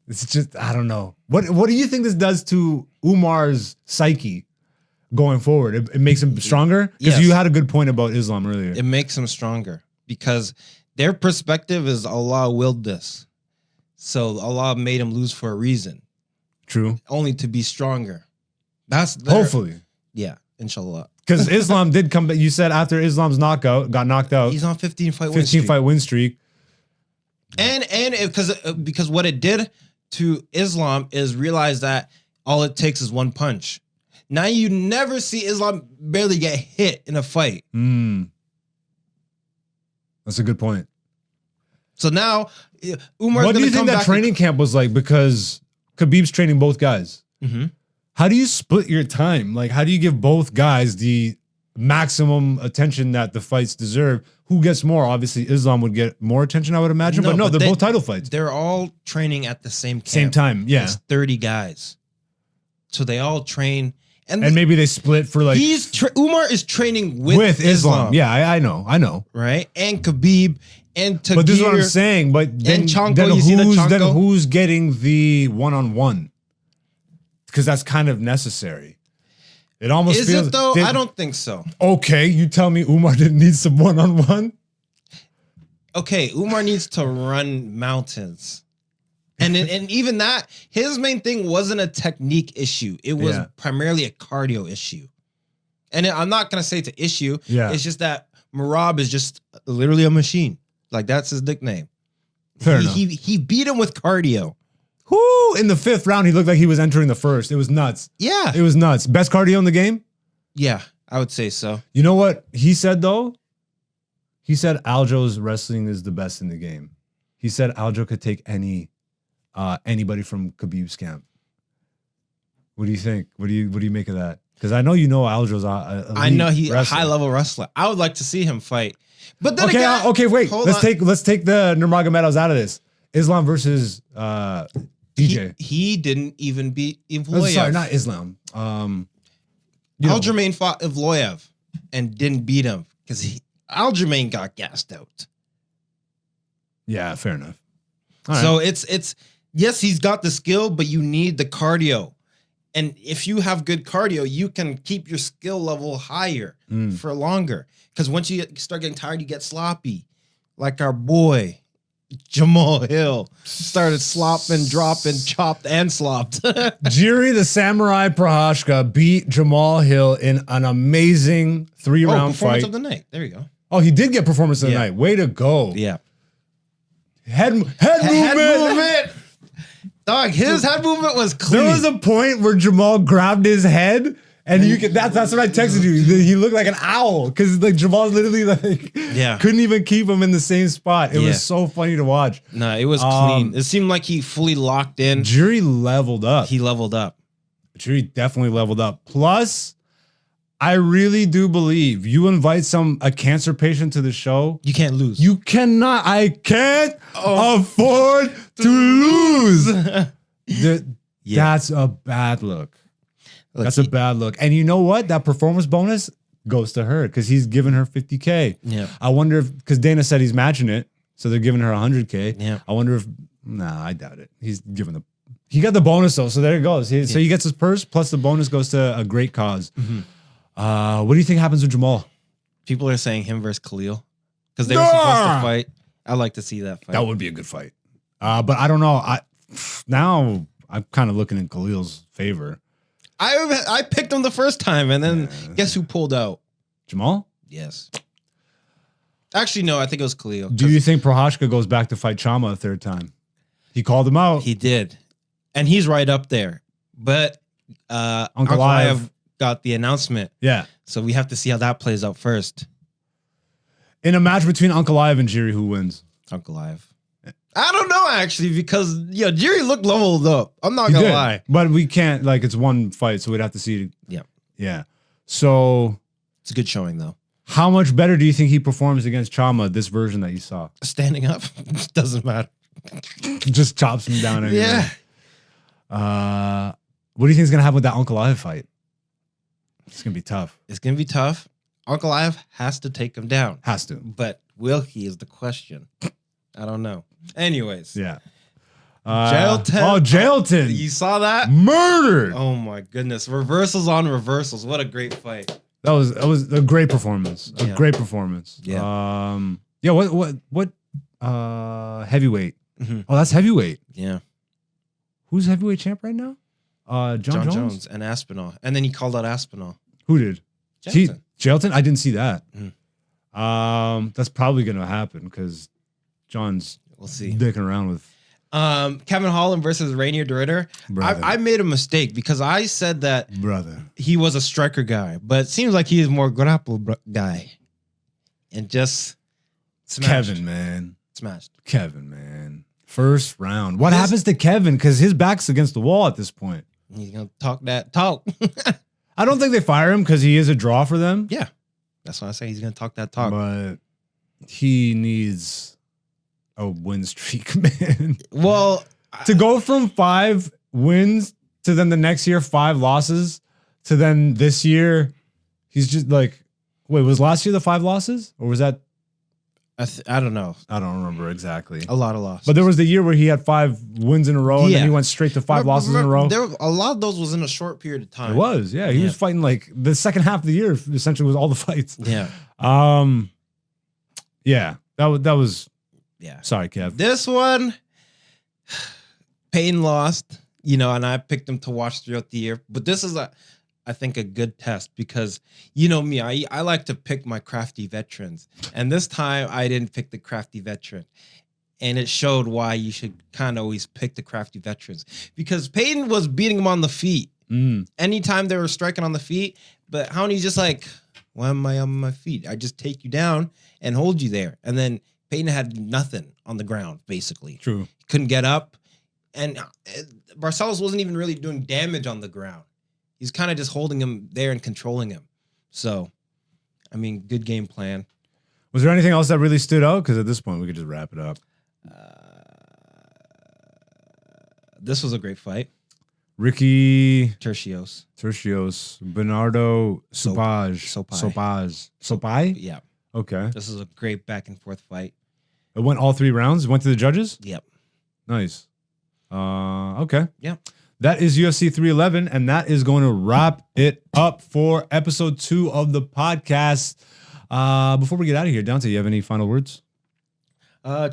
[SPEAKER 1] it's just, I don't know. What do you think this does to Umar's psyche going forward? It makes him stronger? Because
[SPEAKER 2] Yes.
[SPEAKER 1] you had a good point about Islam earlier.
[SPEAKER 2] It makes them stronger because their perspective is Allah willed this. So Allah made him lose for a reason,
[SPEAKER 1] True.
[SPEAKER 2] only to be stronger. That's their,
[SPEAKER 1] Hopefully.
[SPEAKER 2] Yeah, inshallah.
[SPEAKER 1] Because Islam did come back. You said after Islam's got knocked out,
[SPEAKER 2] He's on 15 fight win
[SPEAKER 1] 15
[SPEAKER 2] streak.
[SPEAKER 1] fight win streak.
[SPEAKER 2] And because what it did to Islam is realize that all it takes is one punch. Now you never see Islam barely get hit in a fight.
[SPEAKER 1] That's a good point.
[SPEAKER 2] So now Umar's
[SPEAKER 1] What do
[SPEAKER 2] gonna
[SPEAKER 1] you think
[SPEAKER 2] come
[SPEAKER 1] that
[SPEAKER 2] back
[SPEAKER 1] training camp was like? Because Khabib's training both guys.
[SPEAKER 2] Mhm.
[SPEAKER 1] How do you split your time? Like, how do you give both guys the maximum attention that the fights deserve. Who gets more? Obviously, Islam would get more attention, I would imagine. But they're both title fights.
[SPEAKER 2] They're all training at the same camp.
[SPEAKER 1] Same time, yeah.
[SPEAKER 2] It's 30 guys. So they all train. And
[SPEAKER 1] maybe they split for like...
[SPEAKER 2] Umar is training with Islam.
[SPEAKER 1] Yeah, I know.
[SPEAKER 2] Right? And Khabib and Tagir.
[SPEAKER 1] But this is what I'm saying. But then, then who's getting the one-on-one? Because that's kind of necessary. It almost
[SPEAKER 2] feels... Is it though? I don't think so.
[SPEAKER 1] Okay, you tell me Umar didn't need some one-on-one?
[SPEAKER 2] Okay, Umar needs to run mountains. And even that, his main thing wasn't a technique issue. It was primarily a cardio issue. And I'm not going to say it's an issue. Yeah. It's just that Merab is just literally a machine. Like, that's his nickname.
[SPEAKER 1] Fair enough.
[SPEAKER 2] He beat him with cardio.
[SPEAKER 1] Whoo! In the 5th round, he looked like he was entering the 1st. It was nuts.
[SPEAKER 2] Yeah.
[SPEAKER 1] It was nuts. Best cardio in the game?
[SPEAKER 2] Yeah, I would say so.
[SPEAKER 1] You know what he said, though? He said Aljo's wrestling is the best in the game. He said Aljo could take anybody from Khabib's camp. What do you think? What do you make of that? Because I know Aljo's
[SPEAKER 2] I know he's a high level wrestler. I would like to see him fight. But then
[SPEAKER 1] wait. Let's take the Nurmagomedovs out of this. Islam versus DJ.
[SPEAKER 2] He didn't even beat Evloev.
[SPEAKER 1] Sorry, not Islam.
[SPEAKER 2] Aljamain fought Evloev and didn't beat him because Aljamain got gassed out.
[SPEAKER 1] Yeah, fair enough.
[SPEAKER 2] So it's yes, he's got the skill, but you need the cardio. And if you have good cardio, you can keep your skill level higher for longer. Because once you start getting tired, you get sloppy. Like our boy, Jamal Hill, started slopping, dropping, chopped, and slopped.
[SPEAKER 1] Jiri the Samurai Prohashka beat Jamal Hill in an amazing 3-round
[SPEAKER 2] performance
[SPEAKER 1] fight.
[SPEAKER 2] of the night. There you go.
[SPEAKER 1] Oh, he did get performance of the night. Way to go.
[SPEAKER 2] Yeah.
[SPEAKER 1] Head movement.
[SPEAKER 2] Dog, his head movement was clean.
[SPEAKER 1] There was a point where Jamal grabbed his head, and you could. That's what I texted you. He looked like an owl because like Jamal literally couldn't even keep him in the same spot. It was so funny to watch.
[SPEAKER 2] No, it was clean. It seemed like he fully locked in.
[SPEAKER 1] Jiri leveled up.
[SPEAKER 2] He leveled up.
[SPEAKER 1] Jiri definitely leveled up. Plus, I really do believe you invite a cancer patient to the show.
[SPEAKER 2] You can't lose.
[SPEAKER 1] You cannot. I can't afford to lose. That's a bad look. That's a bad look. And you know what? That performance bonus goes to her because he's giving her $50K.
[SPEAKER 2] Yeah.
[SPEAKER 1] I wonder if, because Dana said he's matching it, so they're giving her $100K.
[SPEAKER 2] Yeah.
[SPEAKER 1] I wonder if, I doubt it. He got the bonus though, so there it goes. So he gets his purse, plus the bonus goes to a great cause. Mm-hmm. What do you think happens with Jamal?
[SPEAKER 2] People are saying him versus Khalil because they were supposed to fight. I'd like to see that fight.
[SPEAKER 1] That would be a good fight. But I don't know. Now I'm kind of looking in Khalil's favor.
[SPEAKER 2] I picked him the first time, and then guess who pulled out?
[SPEAKER 1] Jamal?
[SPEAKER 2] Yes. Actually, no, I think it was Khalil.
[SPEAKER 1] Do you think Prohashka goes back to fight Chama a third time? He called him out.
[SPEAKER 2] He did. And he's right up there. But Uncle Live got the announcement.
[SPEAKER 1] Yeah.
[SPEAKER 2] So we have to see how that plays out first.
[SPEAKER 1] In a match between Uncle Live and Jiri, who wins?
[SPEAKER 2] Uncle Live. I don't know, actually, because Jiri looked leveled up. I'm not going to lie.
[SPEAKER 1] But we can't, it's one fight, so we'd have to see.
[SPEAKER 2] Yeah.
[SPEAKER 1] Yeah. So.
[SPEAKER 2] It's a good showing, though.
[SPEAKER 1] How much better do you think he performs against Chama, this version that you saw?
[SPEAKER 2] Standing up? Doesn't matter.
[SPEAKER 1] Just chops him down anyway.
[SPEAKER 2] Yeah.
[SPEAKER 1] What do you think is going to happen with that Uncle Live fight? It's going to be tough.
[SPEAKER 2] It's going to be tough. Uncle Live has to take him down.
[SPEAKER 1] Has to.
[SPEAKER 2] But will he is the question. I don't know. Anyways.
[SPEAKER 1] Yeah.
[SPEAKER 2] Jailton.
[SPEAKER 1] Oh, Jailton.
[SPEAKER 2] You saw that?
[SPEAKER 1] Murdered.
[SPEAKER 2] Oh my goodness. Reversals on reversals. What a great fight.
[SPEAKER 1] That was a great performance. A great performance.
[SPEAKER 2] Yeah.
[SPEAKER 1] What heavyweight? Mm-hmm. Oh, that's heavyweight.
[SPEAKER 2] Yeah. Who's
[SPEAKER 1] heavyweight champ right now? John Jones
[SPEAKER 2] and Aspinall. And then he called out Aspinall.
[SPEAKER 1] Who did?
[SPEAKER 2] Jailton.
[SPEAKER 1] Jailton? I didn't see that.
[SPEAKER 2] Mm.
[SPEAKER 1] That's probably going to happen because John's dicking around with
[SPEAKER 2] Kevin Holland versus Rainier DeRitter. I made a mistake because I said that he was a striker guy, but it seems like he is more grapple guy. And just smashed.
[SPEAKER 1] Kevin, man. First round. What happens to Kevin? Because his back's against the wall at this point.
[SPEAKER 2] He's going to talk that talk.
[SPEAKER 1] I don't think they fire him because he is a draw for them.
[SPEAKER 2] Yeah. That's why I say he's gonna talk that talk.
[SPEAKER 1] But he needs a win streak, man.
[SPEAKER 2] Well,
[SPEAKER 1] To go from 5 wins to then the next year 5 losses to then this year he's just like, wait, was last year the 5 losses or was that?
[SPEAKER 2] I don't know.
[SPEAKER 1] I don't remember exactly.
[SPEAKER 2] A lot of losses.
[SPEAKER 1] But there was the year where he had 5 wins in a row and then
[SPEAKER 2] Yeah.
[SPEAKER 1] he went straight to 5 losses in a row.
[SPEAKER 2] A lot of those was in a short period of time.
[SPEAKER 1] It was, yeah. He
[SPEAKER 2] Yeah.
[SPEAKER 1] was fighting like the second half of the year essentially was all the fights.
[SPEAKER 2] Yeah.
[SPEAKER 1] Yeah. That was
[SPEAKER 2] Yeah.
[SPEAKER 1] sorry, Kev.
[SPEAKER 2] This one, Payne lost, and I picked him to watch throughout the year. But this is I think a good test because you know me, I like to pick my crafty veterans. And this time I didn't pick the crafty veteran. And it showed why you should kind of always pick the crafty veterans. Because Payton was beating him on the feet. Anytime they were striking on the feet, but Howney's just like, why am I on my feet? I just take you down and hold you there. And then Payton had nothing on the ground, basically.
[SPEAKER 1] True.
[SPEAKER 2] He couldn't get up. And Barcelos wasn't even really doing damage on the ground. He's kind of just holding him there and controlling him. So, I mean, good game plan.
[SPEAKER 1] Was there anything else that really stood out? Because at this point, we could just wrap it up.
[SPEAKER 2] This was a great fight.
[SPEAKER 1] Ricky
[SPEAKER 2] Tercios.
[SPEAKER 1] Bernardo Sopaj. Sopai?
[SPEAKER 2] Yeah.
[SPEAKER 1] Okay.
[SPEAKER 2] This is a great back and forth fight.
[SPEAKER 1] It went all 3 rounds? Went to the judges?
[SPEAKER 2] Yep.
[SPEAKER 1] Nice. Okay.
[SPEAKER 2] Yeah.
[SPEAKER 1] That is UFC 311, and that is going to wrap it up for episode 2 of the podcast. Before we get out of here, Dante, you have any final words?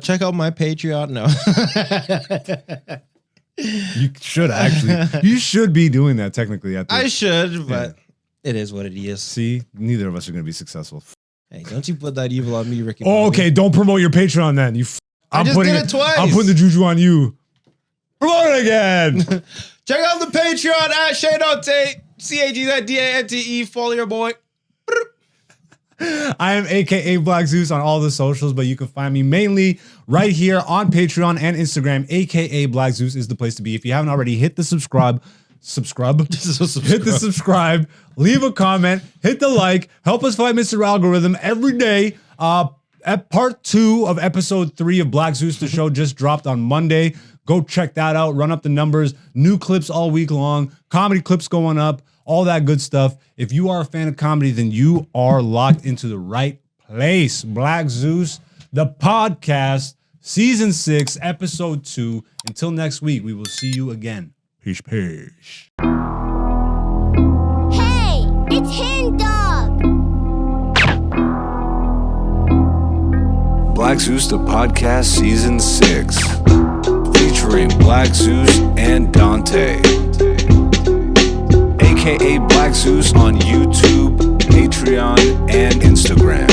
[SPEAKER 2] Check out my Patreon. No.
[SPEAKER 1] You should actually. You should be doing that technically.
[SPEAKER 2] I should, but it is what it is.
[SPEAKER 1] See, neither of us are going to be successful.
[SPEAKER 2] Hey, don't you put that evil on me, Ricky.
[SPEAKER 1] Oh, okay. Don't promote your Patreon then.
[SPEAKER 2] I just did it twice.
[SPEAKER 1] I'm putting the juju on you. Promote it again.
[SPEAKER 2] Check out the Patreon at Shay Dante. CAGZDANTE. Follow your boy.
[SPEAKER 1] I am AKA Black Zeus on all the socials, but you can find me mainly right here on Patreon and Instagram. AKA Black Zeus is the place to be. If you haven't already, hit the subscribe. Hit the subscribe. Leave a comment. Hit the like. Help us fight Mr. Algorithm every day. At part 2 of episode 3 of Black Zeus, the show just dropped on Monday. Go check that out. Run up the numbers. New clips all week long. Comedy clips going up. All that good stuff. If you are a fan of comedy, then you are locked into the right place. Black Zeus, the podcast, season 6, episode 2. Until next week, we will see you again. Peace, peace.
[SPEAKER 3] Hey, it's Hen Dog.
[SPEAKER 4] Black Zeus the Podcast Season 6, featuring Black Zeus and Dante, aka Black Zeus on YouTube, Patreon, and Instagram.